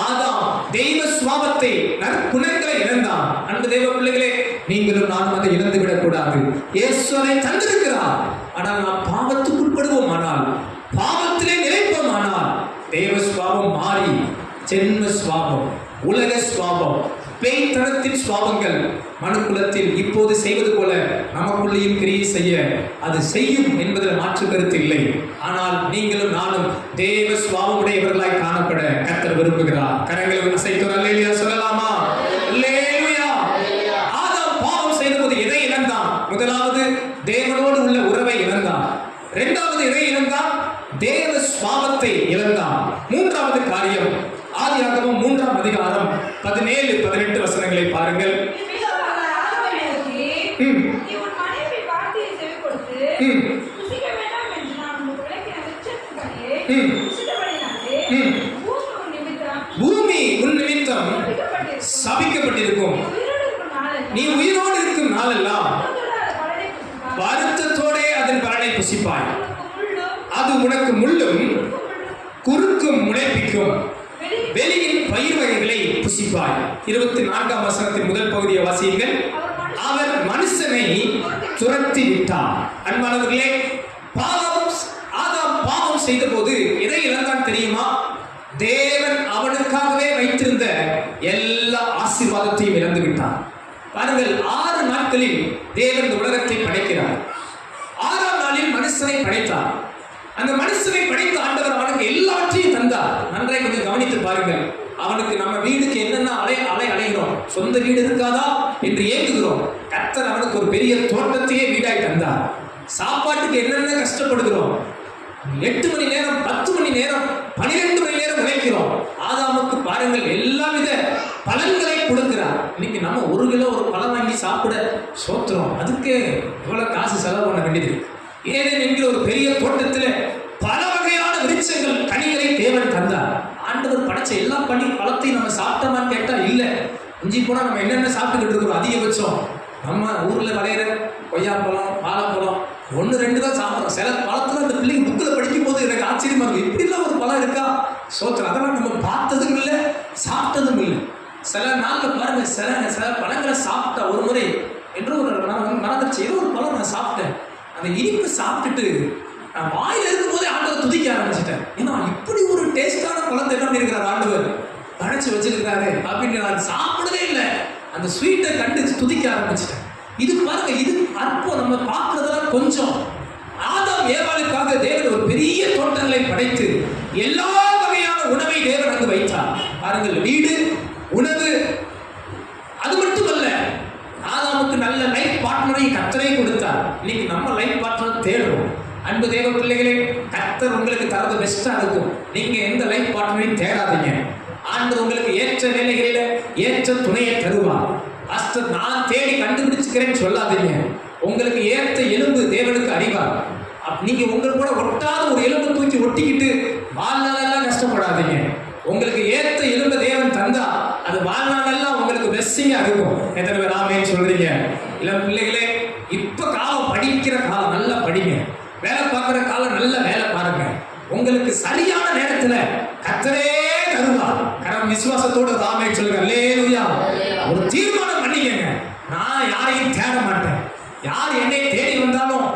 ஆதாம் தெய்வ சுவாபத்தை, நற்குணங்களை இழந்தான். அன்பு தெய்வ பிள்ளைகளே, நீங்களும் நானும் அதை இழந்து விடக்கூடாது. இயேசு அதை தந்திருக்கிறார். ஆனால் நாம் பாவத்துக்கு உட்படுவோம், ஆனால் பாவத்திலே நிலைப்போம், ஆனால் தெய்வ சுவாபம் மாறி ஜென்ம சுவாபம், உலக சுவாபம், பேய்த்தனத்தின் சுவாபங்கள் மனுக்குலத்தில் இப்போது செய்வது போல நமக்குள்ளேயும் கிரியை செய்ய அது செய்யும் என்பதில் மாற்று கருத்து இல்லை. ஆனால் நீங்களும் நானும் தேவ சுவாபம் உடையவர்களாய் காணப்பட கர்த்தர் விரும்புகிறார். கரங்களை அசைத்து அல்லேலூயா சொல்லலாமா? அல்லேலூயா. ஆதாம் பாவம் செய்த போது எதை இழந்தான்? முதலாவது தேவனோடு உள்ள உறவை இழந்தான். இரண்டாவது எதை இழந்தான்? தேவ சுவாபத்தை இழந்தான். மூன்றாவது காரியம், ஆதியாகமம் 3ஆம் அதிகாரம் 17-18 வசனங்களை பாருங்கள். பூமி உன் நிமித்தம் சபிக்கப்பட்டிருக்கும். நீ உயிரோடு இருக்கும் நாளெல்லாம் வருத்தத்தோட அதன் பலனை புசிப்பாய். அது உனக்கு முள்ளும் குறுக்கும் முளைப்பிக்கும் வெளியின் பயிர் வகைகளை புசிப்பாய். 24ஆம் வசனத்தின் முதல் பகுதியை வாசியுங்கள். அவர் மனுஷனை துரத்தி விட்டார். அன்பானவர்களே, ஆதாம் பாவம் செய்த போது எதை இழந்தான் தெரியுமா? தேவன் அவனுக்காகவே வைத்திருந்த எல்லா ஆசீர்வாதத்தையும் இழந்து விட்டான். பாருங்கள், 6 நாட்களில் தேவன் இந்த உலகத்தை படைக்கிறார். 6ஆம் நாளில் மனுஷனை படைத்தார். அந்த மனுஷனை படைத்த ஆண்டவர் அவனுக்கு எல்லாவற்றையும் தந்தார். நன்றாய் கொஞ்சம் கவனித்து பாருங்கள். அவனுக்கு நம்ம வீடுக்கு என்னென்ன அலைகிறோம், சொந்த வீடு இருக்காதா என்று ஏங்குகிறோம். கர்த்தர் அவனுக்கு ஒரு பெரிய தோட்டத்தையே வீடாய் தந்தார். சாப்பாட்டுக்கு என்னென்ன கஷ்டப்படுகிறோம், 8 மணி நேரம், 10 மணி நேரம், 12 மணி நேரம் உழைக்கிறோம். ஆதாமுக்கு பாருங்கள் எல்லாவித பலன்களை கொடுக்கிறார். இன்னைக்கு நம்ம 1 கிலோ ஒரு பழம் வாங்கி சாப்பிட சோத்துறோம், அதுக்கு எவ்வளவு காசு செலவு பண்ண வேண்டியது. ஏதேன் என்கிற ஒரு பெரிய தோட்டத்தில் பல வகையான விருட்சங்கள், கனிகளை தேவன் தந்தார். ஆண்டவர் படைச்ச எல்லா பழத்தையும் நம்ம சாப்பிட்டோமான்னு கேட்டா இல்லை. இஞ்சி போனா நம்ம என்னென்ன சாப்பிட்டுக்கிட்டு இருக்கிறோம்? அதிகபட்சம் நம்ம ஊர்ல விளையிற கொய்யாப்பழம், வாழைப்பழம் 1-2 தான் சாப்பிட்றோம். சில பழத்துல அந்த பிள்ளைங்க புக்கில் படிக்கும் போது எனக்கு ஆச்சரியமா இருக்கும், இப்படிலாம் ஒரு பழம் இருக்கா சோத்திரம். அதெல்லாம் நம்ம பார்த்ததும் இல்லை, சாப்பிட்டதும் இல்லை. சில நாளில் பாருங்க, சில பழங்களை சாப்பிட்டா ஒரு முறை என்று ஒரு நடந்துச்சு. ஏதோ ஒரு பழம் நான் சாப்பிட்டேன், அந்த இனிப்பு சாப்பிட்டுட்டு நான் வாயில் இருக்கும் போதே ஆண்டவர் துதிக்க ஆரம்பிச்சிட்டேன். ஏன்னா இப்படி ஒரு டேஸ்டான பழத்தை என்ன பண்ணியிருக்கிறார் ஆண்டவர் படைச்சு வச்சிருக்கிறாரு அப்படின்னு நான் சாப்பிடவே இல்லை. அந்த ஸ்வீட்டை கண்டு துதிக்க ஆரம்பிச்சிட்டேன். இது பாருங்க, இது அற்பம். நம்ம பார்க்கறதெல்லாம் கொஞ்சம். ஆதாம் ஏவாளுக்காக தேவன் ஒரு பெரிய தோட்டங்களை படைத்து எல்லா வகையான உணவை தேவன் அங்கு வைத்தார். பாருங்கள், வீடு, உணவு, அது மட்டுமல்ல, ஆதாமுக்கு நல்ல லைஃப் பார்ட்னரை கர்த்தரே கொடுத்தார். இன்னைக்கு நம்ம லைஃப் பார்ட்னர் தேடுறோம். அன்பு தேவ பிள்ளைகளே, கர்த்தர் உங்களுக்கு தரது பெஸ்டா இருக்கும். நீங்க எந்த லைஃப் பார்ட்னரையும் தேடாதீங்க. ஆண்டவர் உங்களுக்கு ஏற்ற வேலைகளில ஏற்ற துணையை தருவார். பாஸ்டர் நான் தேடி கண்டுபிடிச்சுக்கிறேன்னு சொல்லாதீங்க. உங்களுக்கு ஏற்ற எலும்பு தேவனுக்கு அறிவார். நீங்க உங்களுக்கு கூட ஒட்டாத ஒரு எலும்பு தூக்கி ஒட்டிக்கிட்டு வாழ்நாளெல்லாம் கஷ்டப்படாதீங்க. உங்களுக்கு ஏற்ற எலும்பு தேவன் தந்தா அது வாழ்நாளெல்லாம் உங்களுக்கு பிளெஸ்ஸிங்கா இருக்கும். எத்தனை பேர் ஆமென் சொல்றீங்க? இல்ல பிள்ளைகளே, இப்ப காலம் படிக்கிற காலம், நல்லா படிங்க. வேலை பார்க்குற காலம், நல்ல வேலை பாருங்க. உங்களுக்கு சரியான நேரத்துல கர்த்தரே தருவார். கரம் விசுவாசத்தோடு ஆமென் சொல்லுங்க. அல்லேலூயா. ஒரு தீர்மானம் பண்ணிக்கங்க, நான் யாரையும் தேட மாட்டேன். யார் என்னை தேடி வந்தாலும்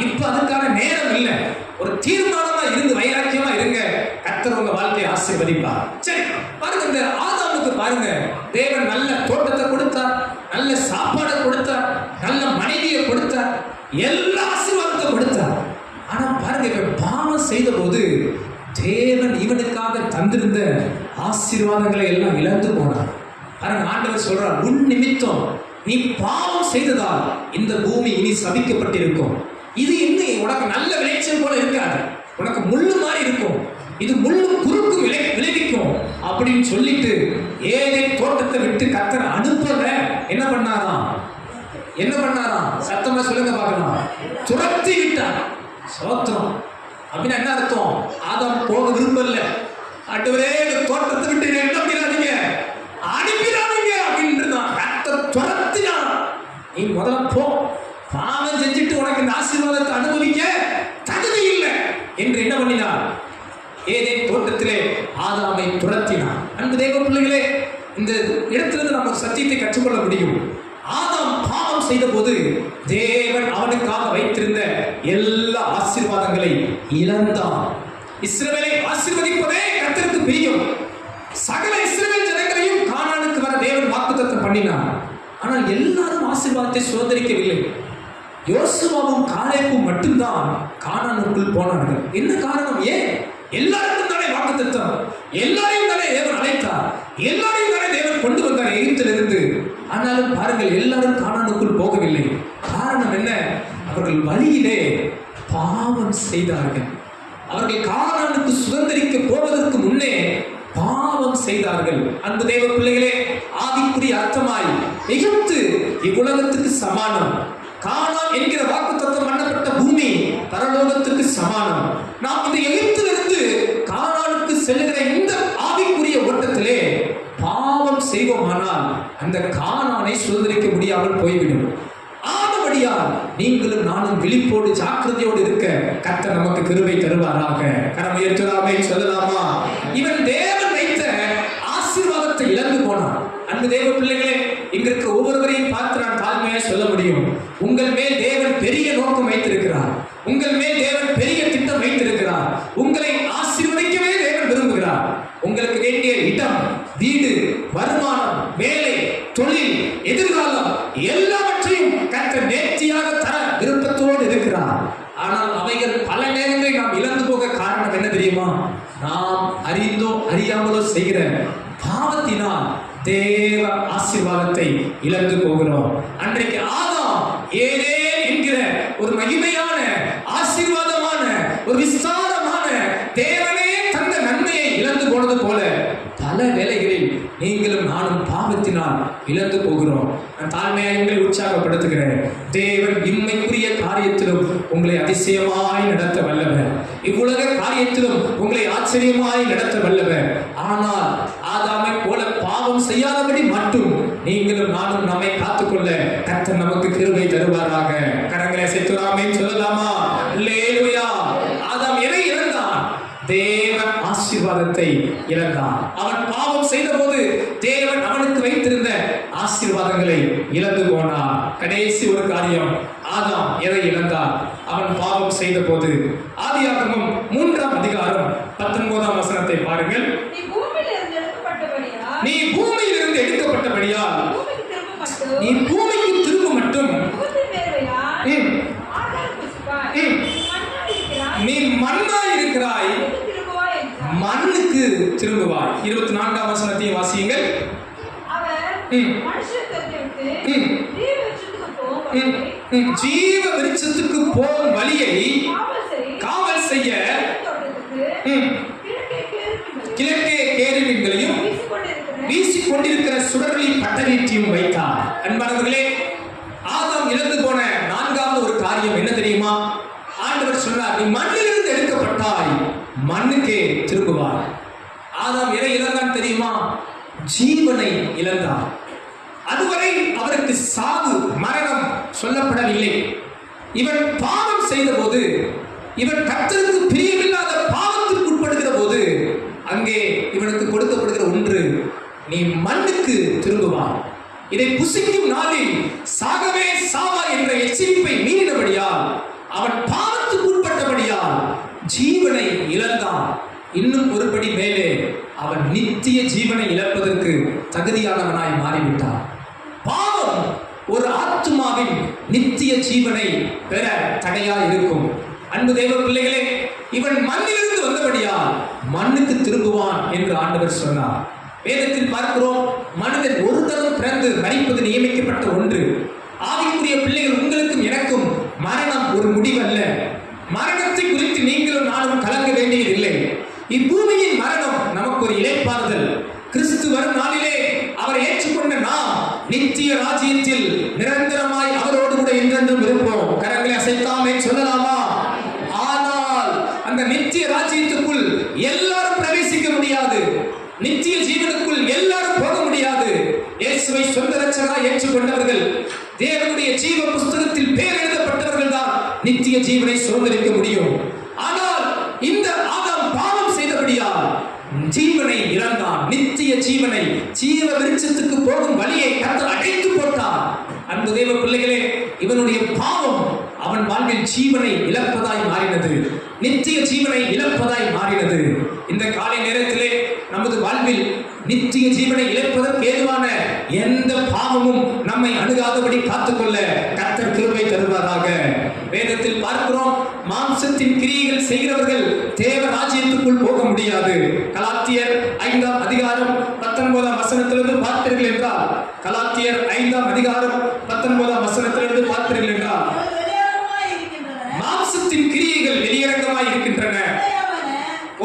இப்ப அதுக்கான நேரம் இல்லை. ஒரு தீர்மானமா இருந்து வைராக்கியமா இருங்க. கர்த்தர் உங்க வாழ்க்கையை ஆசீர்வதிப்பார். சரி பாருங்க, இந்த ஆதாமுக்கு பாருங்க, தேவன் நல்ல தோட்டத்தை கொடுத்தார், நல்ல சாப்பாடை கொடுத்தார், நல்ல மனைவியை கொடுத்தார், எல்லா ஆசீர்வாதத்தை கொடுத்தார். ஆனா பாருங்க, இவன் பாவம் செய்த போது தேவன் இவனுக்காக தந்திருந்த ஆசீர்வாதங்களை எல்லாம் இழந்து போனார். பாருங்க, ஆண்டவர் சொல்றார், உன் நிமித்தம் நீ பாவம் செய்ததால் இந்த பூமி இனி சபிக்கப்பட்டிருக்கும். இது இன்னும் உனக்கு நல்ல விளைச்சல் போல இருக்காது, உனக்கு முள்ளு மாதிரி இருக்கும், இது முள்ளும் குறுக்கும் விளைவிக்கும் அப்படின்னு சொல்லிட்டு ஏதேன் தோட்டத்தை விட்டு கர்த்தர் அனுப்பல. என்ன பண்ணாராம்? சத்தமா சொல்லுங்க பார்க்கலாம். துரத்தி விட்டார். சோத்திரம். அப்படின்னா என்ன அர்த்தம்? ஆதாம் போக விரும்பல. ஆண்டவரே, இந்த தோட்டத்தை விட்டு என்ன பண்ணிடாதீங்க, அனுப்பிடாதீங்க அப்படின்னு கர்த்தர் துரத்தினார். நீ முதல்ல போ, பாவம் செஞ்சுட்டு உனக்கு இந்த ஆசீர்வாதத்தை அனுபவிக்க தகுதி இல்லை என்று என்ன பண்ணினார்? ஏதேன் தோட்டத்திலே ஆதாமை துரத்தினார். அன்பு தேவ பிள்ளைகளே, இந்த இடத்திலிருந்து நம்ம சத்தியத்தை கற்றுக்கொள்ள முடியும். ஆதாம் பாவம் செய்த போது தேவன் அவனுக்காக வைத்திருந்த எல்லா ஆசீர்வாதங்களை இழந்தான். இஸ்ரவேலை ஆசீர்வதிப்பதே கர்த்தருக்கு பிரியம். சகல இஸ்ரவேல் ஜனங்களையும் கானானுக்கு வர தேவன் வாக்குத்தத்தம் பண்ணினார். ஆனால் எல்லாரும் ஆசீர்வாதத்தை சுதந்திரிக்கவில்லை. யோசுவாவும் காலேபும் மட்டும்தான் கானானுக்குள் போனார்கள். என்ன காரணம்? ஏன்? எல்லாருக்கும் தானே வாக்குத்தத்தம், எல்லாரையும் தானே தேவன் அழைத்தார், எல்லாரையும் தானே தேவன் கொண்டு வந்தார் எகிப்திலிருந்து. ஆனாலும் பாருங்கள், எல்லாரும் கானானுக்குள் போகவில்லை. காரணம் என்ன? அவர்கள் வழியிலே பாவம் செய்தார்கள். அவர்கள் கானானுக்கு சுதந்திரிக்க போவதற்கு முன்னே பாவம் செய்தார்கள். அன்பு தேவ பிள்ளைகளே, ஆவிக்குரிய அர்த்தமாய் எகிப்து இவ்வுலகத்துக்கு சமானம். கானான் என்கிற வாக்குத்தத்தம் பண்ணப்பட்ட பூமி பரலோகத்துக்கு சமானம். நாம் இந்த எகிப்திலிருந்து கானானுக்கு செல்லுகிற இந்த ஆவிக்குரிய ஓட்டத்திலே பாவம் செய்வோமானால் அந்த கானானை சுதந்திரிக்க முடியாமல் போய்விடும். ஆனபடியால் நீங்களும் நானும் விழிப்போடு ஜாக்கிரதையோடு இருக்க கர்த்தர் நமக்கு கிருபை தருவாராக. கரம் உயர்த்தலாமே, சொல்லலாமா? இவன் தேவன் வைத்த ஆசீர்வாதத்தை இழந்து போனான். அன்பு தேவ பிள்ளைகளே, இங்க இருக்க ஒவ்வொருவரையும் பார்த்து நான் தாழ்மையா சொல்ல முடியும். உங்கள் மேல் தேவன் பெரிய நோக்கம் வைத்திருக்கிறார். உங்கள் மேல் தேவன் பெரிய திட்டம் வைத்திருக்கிறார். உங்களை ஆசீர்வதிக்கவே தேவன் விரும்புகிறார். உங்களுக்கு வேண்டிய இடம், வீடு, வருமானம், வேலை, தொழில், எதிர்காலம் எல்லாவற்றையும் கர்த்தர் நேர்த்தியாக தர விருப்பத்தோடு இருக்கிறார். ஆனால் அவைகள் பல நேரங்களில் நாம் இழந்து போக காரணம் என்ன தெரியுமா? நாம் அறிந்தோ அறியாமலோ செய்கிற பாவத்தினால் தேவ ஆசீர்வாதத்தை இழந்து போகிறோம். அன்றைக்கு ஆதாம் ஏதேன் என்கிற ஒரு மகிமையான ஆசீர்வாதமான ஒரு விஸ்தாரமான தேவனே தந்த நன்மையை இழந்து போனது போல பல வேளைகளில் நீங்களும் நானும் பாவத்தினால் இழந்து போகிறோம். நான் தாழ்மையா உங்களை உற்சாகப்படுத்துகிறேன். தேவன் இம்மைக்குரிய காரியத்திலும் உங்களை அதிசயமாய் நடத்த வல்லவர், இவ்வுலக காரியத்திலும் உங்களை ஆச்சரியமாய் நடத்த வல்லவர். ஆனால் ஆதாமை போல பாவம் செய்யாதபடி மட்டும் நீங்களும் நானும் நம்மை காத்துக்கொள்ள கர்த்தர் நமக்கு கிருபை தருவாராக. கரங்களை அசைத்துலாமே, சொல்லலாமா? அல்லேலூயா. ஆதாம் எதை இழந்தான்? தேவ ஆசீர்வாதத்தை இழந்தான். அவன் பாவம் செய்த போது தேவன் அவனுக்கு வைத்திருந்த ஆசீர்வாதங்களை இழந்து போனான். கடைசி ஒரு காரியம், ஆதாம் எதை இழந்தார்? அவன் பாவம் செய்த போது. ஆதியாகமம் 3ஆம் அதிகாரம் 19ஆம் வசனத்தை பாருங்கள். நீ பூமியிலிருந்து எடுக்கப்பட்டபடியால் நீ பூமிக்கு திரும்ப மட்டும் நீ மண்ணாய் இருக்கிறாய், மண்ணுக்கு திரும்புவாய். 24ஆம் வசனத்தையும் வாசியுங்கள். ஜீவ விருட்சத்துக்கு போகும் வழியை காவல் செய்ய கிழக்கே கேருபீன்களையும் வீசிக்கொண்டிருக்கிற சுடர்களை பட்டவீட்டியும் வைத்தார். அன்பானவர்களே, ஆதாம் இழந்து போன 4வது ஒரு காரியம் என்ன தெரியுமா? ஆண்டவர் சொன்னார், நீ மண்ணிலிருந்து எடுக்கப்பட்டாய், மண்ணுக்கே திரும்புவார். ஆதாம் எதை இழந்தான் தெரியுமா? ஜீவனை இழந்தார். அதுவரை அவருக்கு சாவு, மரணம் சொல்லப்படவில்லை. இவன் பாவம் செய்த போது, இவன் கர்த்தருக்கு பிரியமில்லாத பாவத்திற்கு உட்படுகிற போது, அங்கே இவனுக்கு கொடுக்கப்படுகிற ஒன்று, நீ மண்ணுக்கு திரும்புவாய். இதை புசிக்கும் நாளில் சாகவே சாவா என்ற எச்சரிப்பை மீறினபடியால், அவன் பாவத்துக்கு உட்பட்டபடியால் ஜீவனை இழந்தான். இன்னும் ஒருபடி மேலே, அவன் நித்திய ஜீவனை இழப்பதற்கு தகுதியானவனாய் மாறிவிட்டான். பாவம் ஒரு ஆத்துமாவின் நித்திய ஜீவனை பெற தடையா இருக்கும். அன்பு தேவ பிள்ளைகளே, இவன் மண்ணிலிருந்து வந்தபடியால் மண்ணுக்கு திரும்புவான் என்று ஆண்டவர் சொன்னார். வேதத்தில் பார்க்கிறோம், மனிதன் ஒரு தரம் பிறந்து மரிப்பது நியமிக்கப்பட்ட ஒன்று. ஆவிக்குரிய பிள்ளைகள், உங்களுக்கும் எனக்கும் மரணம் ஒரு முடிவல்ல. மரணத்தை குறித்து நீங்களும் நானும் கலங்க வேண்டியதில்லை. இப்பூமியின் மரணம் நமக்கு ஒரு இளைப்பாறுதல். கிறிஸ்து வரும் நாளிலே அவரை ஏற்றுக்கொண்ட நாம் நித்திய ராஜ்யத்தில் நிரந்தரமாய் அவரோடு கூட என்றென்றும் இருப்போம். கரங்களை அசைக்காமே சொல்லலாமா? ஆனால் அந்த நித்திய ராஜ்யத்துக்குள் எல்லாரும் பிரவேசிக்க முடியாது. நித்திய ஜீவனுக்குள் எல்லாரும் போக முடியாது. இயேசுவை சொந்த இரட்சகராய் ஏற்றுக்கொண்டவர்கள், தேவனுடைய ஜீவ புஸ்தகத்தில் பேர் எழுதப்பட்டவர்கள் தான் நித்திய ஜீவனை சுதந்திரிக்க முடியும். ஆனால் இந்த ஆதாம் பாவம் செய்தபடியால் ஜீவனை இழந்தான். நித்திய ஜீவனை, ஜீவ விருட்சத்துக்கு போகும் வழியை கர்த்தர் அடைத்து போட்டார். அன்பு தேவ பிள்ளைகளே, இவனுடைய பாவம் அவன் வாழ்வில் ஜீவனை இழப்பதாய் மாறினது, நித்திய ஜீவனை இழப்பதாய் மாறினது. இந்த காலை நேரத்திலே நமது வாழ்வில் நித்திய ஜீவனை இழப்பதற்கு ஏதுவான எந்த பாவமும் நம்மை அணுகாதபடி காத்துக்கொள்ள கர்த்தர் கிருபை தருவாராக. வேதத்தில் பார்க்கிறோம், மாம்சத்தின் கிரியைகள் செய்கிறவர்கள் தேவ ராஜ்யத்துக்குள் போக முடியாது. கலாத்தியர் 5ஆம் அதிகாரம் 19ஆம் வசனத்திலிருந்து பார்த்தீர்கள் என்றால், கலாத்தியர் 5ஆம் அதிகாரம் 19ஆம் வசனத்திலிருந்து பார்த்தீர்கள் என்றால், மாம்சத்தின் கிரியைகள் வெளியரங்கமாய் இருக்கின்றன.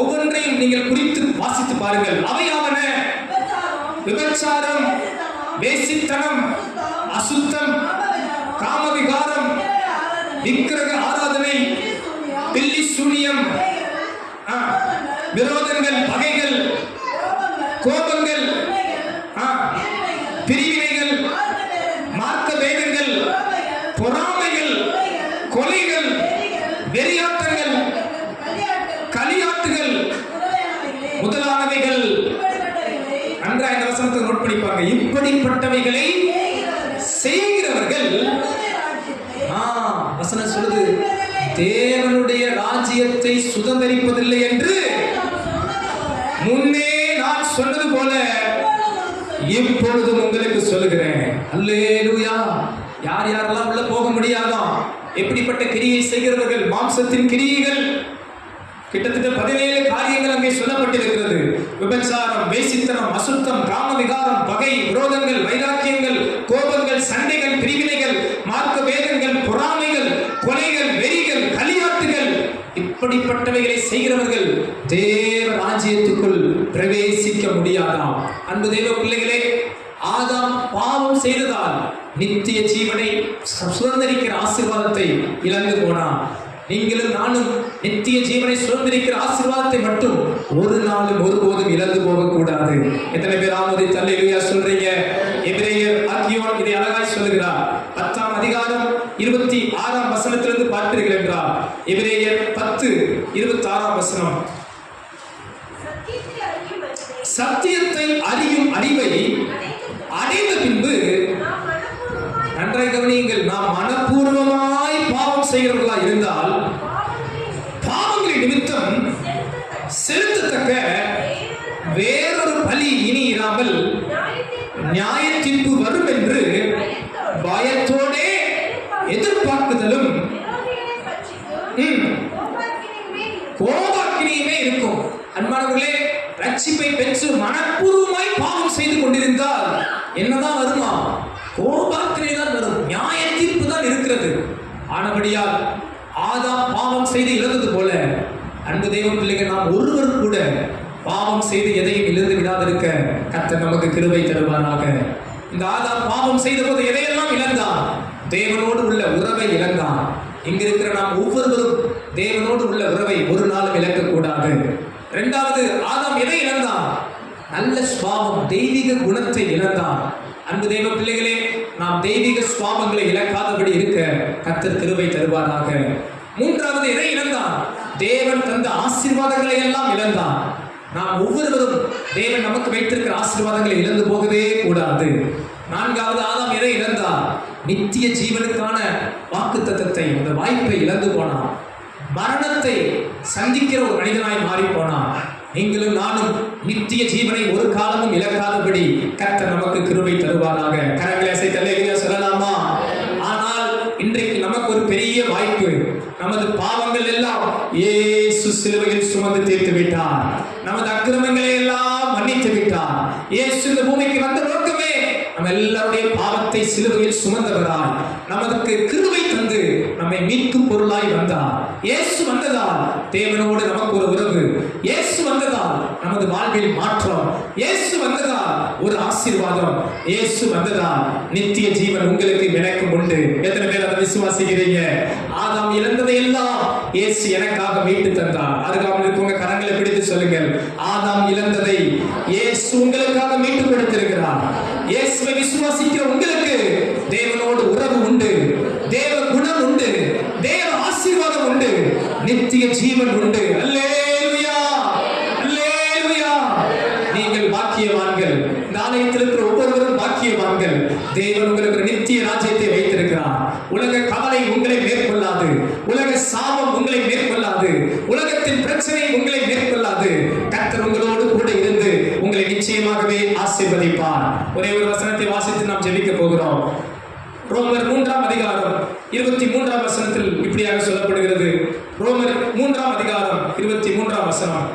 ஒவ்வொன்றையும் நீங்கள் குறித்து வாசித்து பாருங்கள். அவையாவன விபச்சாரம், வேசித்தனம், அசுத்தம், காமவிகாரம், விக்கிரக ஆராதனை, பில்லி சூனியம், விரோதங்கள், பகைகள், கோபங்கள், பிரிவினைகள், மார்க்க வேதங்கள், பொறாமைகள், கொலைகள், வெறியாட்டங்கள், களியாட்டுகள் முதலானவைகள். நன்றாக இந்த வசனத்தை நோட் பண்ணிப்பாங்க. இப்படிப்பட்டவைகளை செய்கிறவர்கள், வசனம் சொல்லுது, தேவனுடைய ராஜ்யத்தை சுதந்தரிப்பதில்லை என்று முன்னே நான் சொன்னது போல இப்பொழுதும் உங்களுக்கு சொல்லுகிறேன். அல்லேலூயா. யார் யாரெல்லாம் உள்ள போக முடியாதான்? எப்படிப்பட்ட கிரியை செய்கிறவர்கள்? மாம்சத்தின் கிரியைகள் கிட்டத்தட்ட 17 காரியங்கள் அங்கே சொல்லப்பட்டிருக்கிறது. விபச்சாரம், வேசித்தனம், அசுத்தம், காமவிகாரம், பகை, விரோதங்கள், வைராக்கியங்கள், கோபங்கள், சண்டைகள், பிரிவினைகள், மார்க்க வேதங்கள், பொறாமைகள், கொலைகள், வெறிகள், களியாட்டுகள். இப்படிப்பட்டவைகளை செய்கிறவர்கள் தேவ ராஜ்யத்துக்குள் பிரவேசிக்க முடியாதாம். அன்பு தேவ பிள்ளைகளே, ஆதாம் பாவம் செய்ததால் நித்திய ஜீவனை சுதந்திரிக்கிற ஆசீர்வாதத்தை இழந்து போனான். நீங்களும் நானும் நித்திய ஜீவனை சுதந்திரிக்கிற ஆசீர்வாதத்தை மட்டும் ஒரு நாளும் ஒருபோதும் இழந்து போகக்கூடாது. எத்தனை பேர் ஆமோதித்து அல்லேலூயா சொல்றீங்க? எபிரேயர் ஆக்கியோன் இதை அழகாய் சொல்லுகிறார். 10ஆம் அதிகாரம் 26ஆம் வசனத்திலிருந்து பார்த்தீர்கள் என்றால், எபிரேயர் 10:26ஆம் வசனம், சத்தியத்தை அறியும் அறிவை அடைந்த பின்பு, நன்றாக கவனியுங்கள், நாம் மனப்பூர்வமாய் பாவம் செய்கிறவர்களா இருந்தால் பாவங்களின் நிமித்தம் செலுத்தத்தக்க வேறொரு பலி இனி இராமல் நியாய தீர்ப்பு வரும் என்று பயத்தோடே எதிர்பார்க்குதலும் கோபாக்கினியுமே இருக்கும். அன்பானவர்களே, ரட்சிப்பை பெற்று மனப்பூர்வமாய் பாவம் செய்து கொண்டிருந்தால் என்னதான் வருமா? கோபாக்கினை தான் வரும், நியாய தீர்ப்பு தான் இருக்கிறது. ஆனபடியால் ஆதாம் பாவம் செய்து இழந்தது போல அன்பு தெய்வ பிள்ளைகள் நாம் ஒருவர் கூட பாவம் செய்து எதையும் இழந்து விடாதிருக்க கர்த்தர் நமக்கு கிருபை தருவாராக. இந்த ஆதாம் பாவம் செய்த போது எதையெல்லாம் இழந்தான்? தேவனோடு உள்ள உறவை இழந்தான். இங்கிருக்கிற நாம் ஒவ்வொருவரும் தேவனோடு உள்ள உறவை ஒரு நாளும் இழக்கக்கூடாது. இரண்டாவது, ஆதாம் எதை இழந்தான்? நல்ல சுபாவம், தெய்வீக குணத்தை இழந்தான். அன்பு தெய்வ பிள்ளைகளே, நாம் தெய்வீக சுபாவங்களை இழக்காதபடி இருக்க கர்த்தர் கிருபை தருவாராக. மூன்றாவது, எதை இழந்தான்? தேவன் தந்த ஆசீர்வாதங்களை எல்லாம் இழந்தான். நாம் ஒவ்வொருவரும் தேவன் நமக்கு வைத்திருக்கிற ஆசீர்வாதங்களை இழந்து போகவே கூடாது. நான்காவது, ஆதாம் எதை இழந்தார்? நித்திய ஜீவனுக்கான வாக்குத்தத்தத்தை, அந்த வாய்ப்பை இழந்து போனான். மரணத்தை சந்திக்கிற ஒரு மனிதனாய் மாறி போனான். நீங்களும் நானும் நித்திய ஜீவனை ஒரு காலமும் இழக்காதபடி கர்த்தர் நமக்கு கிருபை தருவாராக. கரங்களை அசைத்து அல்லேலூயா சொல்லலாமா? ஆனால் இன்றைக்கு நமக்கு ஒரு பெரிய வாய்ப்பு. நமது பாவங்கள் எல்லாம் இயேசு சிலுவையில் சுமந்து தீர்த்து விட்டார். நமது அக்கிரமங்களை எல்லாம் மன்னித்து விட்டார். இயேசு இந்த பூமிக்கு வந்த நோக்கமே நம்ம எல்லாருடைய பாவத்தை சிலுவையில் சுமந்தவராய் நமக்கு கிருபை தந்து நம்மை மீட்கும் பொருளாய் வந்தார். இயேசு வந்ததால் தேவனோடு நமக்கு ஒரு உறவு, இயேசு வந்ததால் நமது வாழ்வில் மாற்றம், இயேசு வந்ததால் ஒரு ஆசீர்வாதம், இயேசு வந்ததால் நித்திய ஜீவன் உங்களுக்கு எனக்கும் உண்டு. எத்தனை பேர் அதை விசுவாசிக்கிறீங்க? ஆதாம் இழந்ததை எல்லாம் இயேசு எனக்காக மீட்டு தந்தார். அருகாமல் இருக்கவங்க கரங்களை பிடித்து சொல்லுங்கள், ஆதாம் இழந்ததை இயேசு உங்களுக்காக மீட்டு கொடுத்திருக்கிறார். இயேசுவை விசுவாசிக்கிற உங்களுக்கு தேவனோடு உறவு உண்டு, தேவ குணம் உண்டு, தேவ ஆசீர்வாதம் உண்டு, நித்திய ஜீவன் உண்டு. அல்லேலூயா, அல்லேலூயா. நீங்கள் பாக்கியவான்கள். இந்த ஆலயத்தில் இருக்கிற ஒவ்வொருவரும் பாக்கியவான்கள். தேவன் உங்களுக்கு நித்திய ராஜ்யத்தை வைத்திருக்கிறார். உலக கவலை உங்களை மேற்கொள்ளாது, உலக சாபம் உங்களை மேற்கொள்ளாது, உலகத்தின் பிரச்சனை உங்களை மேற்கொள்ளாது. கர்த்தர் உங்களோடு கூட இருந்து உங்களை நிச்சயமாகவே ஆசீர்வதிப்பார். ஒரே ஒரு வசனத்தை வாசித்து நாம் ஜெபிக்க போகிறோம். ரோமர் 3ஆம் அதிகாரம் 23ஆம் வசனத்தில் இப்படியாக சொல்லப்படுகிறது. ரோமர் 3ஆம் அதிகாரம் 23ஆம் வசனம்.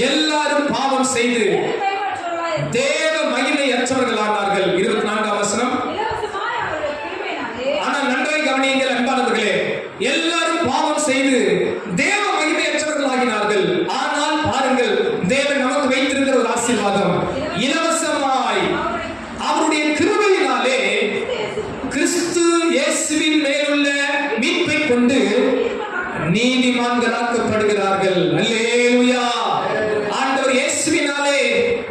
எல்லாரும் பாவம் செய்து தேவ மகிமை அற்றவர்களானார்கள். 24ஆம் வசனம். ஆனால் நன்றாய் கவனியுங்கள் அன்பானவர்களே, எல்லாரும் பாவம் செய்து தேவ மகிமை அற்றவர்களாகினார்கள். ஆனால் பாருங்கள், தேவன் நமக்கு வைத்திருக்கிற ஒரு ஆசீர்வாதம், இலவசமாய் அவருடைய கிருபையினாலே கிறிஸ்து இயேசுவின் மேலுள்ள மீட்பை கொண்டு நீதிமான்களாக்கப்படுகிறார்கள். அல்லேலூயா. ஆண்டவர் இயேசுவினாலே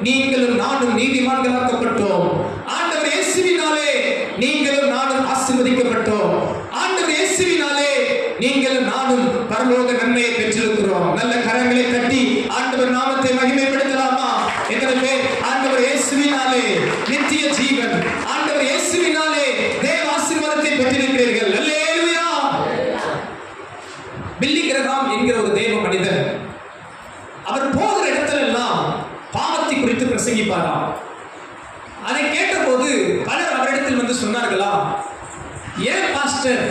நீங்களும் நானும் நீதிமான்களாக்கப்பட்டோம். ஆண்டவர் இயேசுவினாலே நீங்களும் நானும் ஆசீர்வதிக்கப்பட்டோம். ஆண்டவர் இயேசுவினாலே நீங்களும் நானும் பரலோக நன்மையை பெற்றிருக்கிறோம். நல்ல கரங்களை தட்டி ஆண்டவர் நாமத்தை மகிமைப்படுத்தலாமா? எத்தனை பேர் ஆண்டவர் இயேசுவினாலே நித்திய ஜீவன், ஆண்டவர் இயேசுவினாலே தேவ ஆசீர்வாதத்தை பெற்றிருக்கிறீர்கள்? அல்லேலூயா. பில்லி கிரஹாம் என்கிற ஒரு தேவ மனிதர், அவர் போகிற இடத்துல எல்லாம் பாவத்தை குறித்து பிரசங்கிப்பாராம். அதை கேட்டபோது பலர் அவரிடத்தில் வந்து சொன்னார்களா, ஏன் பாஸ்டர்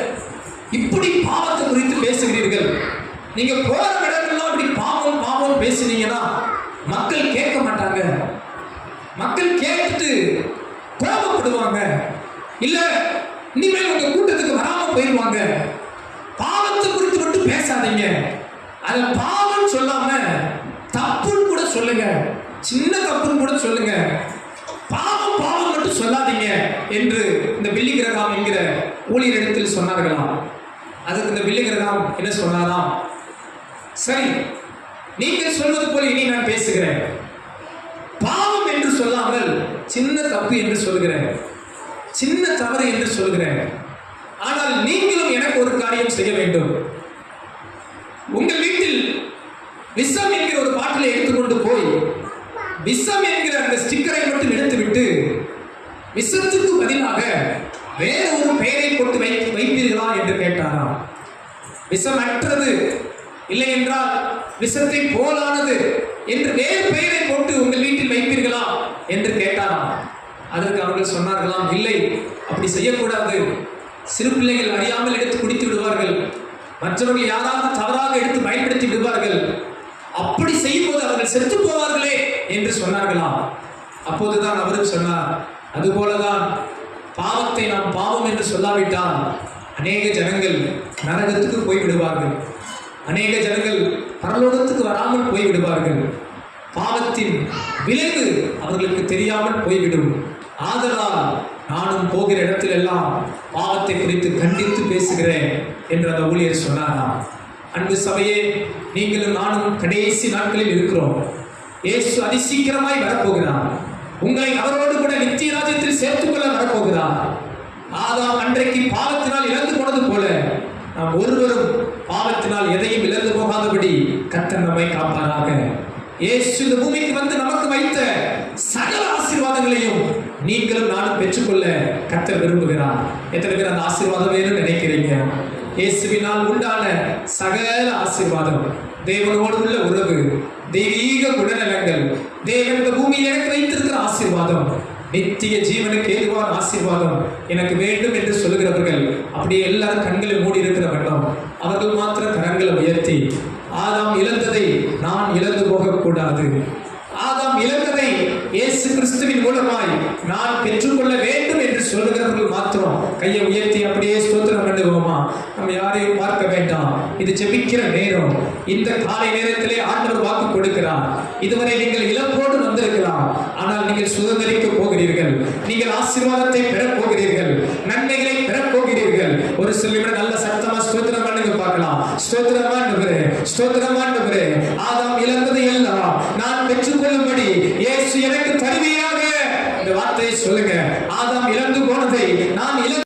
இப்படி பாவத்தை குறித்து பேசுகிறீர்கள்? நீங்க போற இடமெல்லாம் இப்படி பாவம் பாவம் பேசுனீங்கன்னா மக்கள் கேட்க மாட்டாங்க, மக்கள் கேட்டுட்டு கோபப்படுவாங்க, இல்ல இனிமேல் உங்க கூட்டத்துக்கு வராம போயிடுவாங்க. பாவத்தை குறித்து மட்டும் பேசாதீங்க, அத பாவம் சொல்லாம தப்புன்னு கூட சொல்லுங்க, சின்ன தப்புன்னு கூட சொல்லுங்க, பாவம் பாவம் மட்டும் சொல்லாதீங்க என்று இந்த பில்லி கிரஹாம் என்கிற ஊழியரிடத்தில் சொன்னார்களாம். அதுக்கு இந்த பில்லி கிரஹாம் என்ன சொன்னாராம், சரி நீங்கள் சொல்வது போல இனி நான் பேசுகிறேன், பாவம் என்று சொல்லாமல் சின்ன தப்பு என்று சொல்கிறேன், சின்ன தவறு என்று சொல்கிறேன். ஆனால் நீங்களும் எனக்கு ஒரு காரியம் செய்ய வேண்டும். உங்கள் வீட்டில் விஷம் என்கிற ஒரு பாட்டிலை எடுத்துக்கொண்டு போய் விஷம் என்கிற அந்த ஸ்டிக்கரை மட்டும் எடுத்துவிட்டு விஷத்துக்கு பதிலாக வேற ஒரு பெயரை போட்டு வைப்பீர்களா என்று கேட்டாராம். விஷமற்றது இல்லை என்றால் விஷத்தை போலானது என்று வேறு பெயரை போட்டு உங்கள் வீட்டில் வைப்பீர்களா என்று கேட்டாராம். அதற்கு அவர்கள் சொன்னார்களாம், இல்லை அப்படி செய்யக்கூடாது, சிறு பிள்ளைகள் அறியாமல் எடுத்து குடித்து விடுவார்கள், மற்றவர்கள் யாராவது தவறாக எடுத்து பயன்படுத்தி விடுவார்கள், அப்படி செய்யும் போது அவர்கள் செத்து போவார்களே என்று சொன்னார்களாம். அப்போதுதான் அவரும் சொன்னார், அதுபோலதான் பாவத்தை நாம் பாவம் என்று சொல்லாவிட்டால் அநேக ஜனங்கள் நரகத்துக்கு போய் விடுவார்கள், அநேக ஜனங்கள் பரலோகத்துக்கு வராமல் போய் விடுவார்கள். பாவத்தின் விளைவு அவர்களுக்கு தெரியாமல் போய்விடும். ஆதலால் நானும் போகிற இடத்திலெல்லாம் பாவத்தை குறித்து கண்டித்து பேசுகிறேன் என்று அந்த ஊழியர் சொன்னாராம். அன்பு சபையே, நீங்களும் நானும் கடைசி நாட்களில் இருக்கிறோம். இயேசு அதிசீக்கிரமாய் வரப்போகிறார். உங்களை அவரோடு கூட நித்திய ராஜ்யத்தில் சேர்த்துக்கொள்ள வரப்போகிறார். ஆதாம் அன்றைக்கு பாவத்தினால் இழந்து போனது போல நாம் ஒருவரும் பாவத்தினால் எதையும் இழந்து போகாதபடி கர்த்தர் நம்மை காப்பாராக. இயேசு இந்த பூமிக்கு வந்து நமக்கு வைத்த சகல ஆசீர்வாதங்களையும் நீங்களும் நானும் பெற்றுக்கொள்ள கர்த்தர் விரும்புகிறார். எத்தனை பேர் அந்த ஆசீர்வாதம் வேணும்னு நினைக்கிறீங்க? இயேசுவினால் உண்டான சகல ஆசீர்வாதம், தேவனோடு உள்ள உறவு, தெய்வீக குணநலங்கள், தேவன் இந்த பூமியில் எனக்கு வைத்திருக்கிற ஆசீர்வாதம், நித்திய ஜீவனுக்கு ஏதுவான ஆசீர்வாதம் எனக்கு வேண்டும் என்று சொல்லுகிறவர்கள் அப்படியே எல்லாரும் கண்களை மூடி இருக்கிற வண்ணம் அவர்கள் மாத்திரம் கரங்களை உயர்த்தி, ஆதாம் இழந்ததை நான் இழந்து போகக்கூடாது, ஆதாம் இழந்ததை இயேசு கிறிஸ்துவின் மூலமாய் நான் பெற்றுக்கொள்ள வேண்டும் என்று சொல்லுகிறவர்கள் மாத்திரம் கையை உயர்த்தி அப்படியே ஸ்தோத்திரம் பண்ணுவோமா? நம்ம யாரையும் பார்க்க வேண்டாம். இது ஜெபிக்கிற நேரம். இந்த காலை நேரத்திலே ஆண்டவர் வாக்கு கொடுக்கிறார். இதுவரை நீங்கள் இழப்போடு வந்திருக்கலாம், ஆனால் நீங்கள் சுதந்திரிக்க போகிறீர்கள். நீங்கள் ஆசீர்வாதத்தை பெறப் போகிறீர்கள், நன்மைகளை பெறப் போகிறீர்கள். ஒரு சில நல்ல சத்தமா ஸ்தோத்திரம் பண்ணுங்க பார்க்கலாம். ஸ்தோத்திரமா ஸ்தோத்திரமா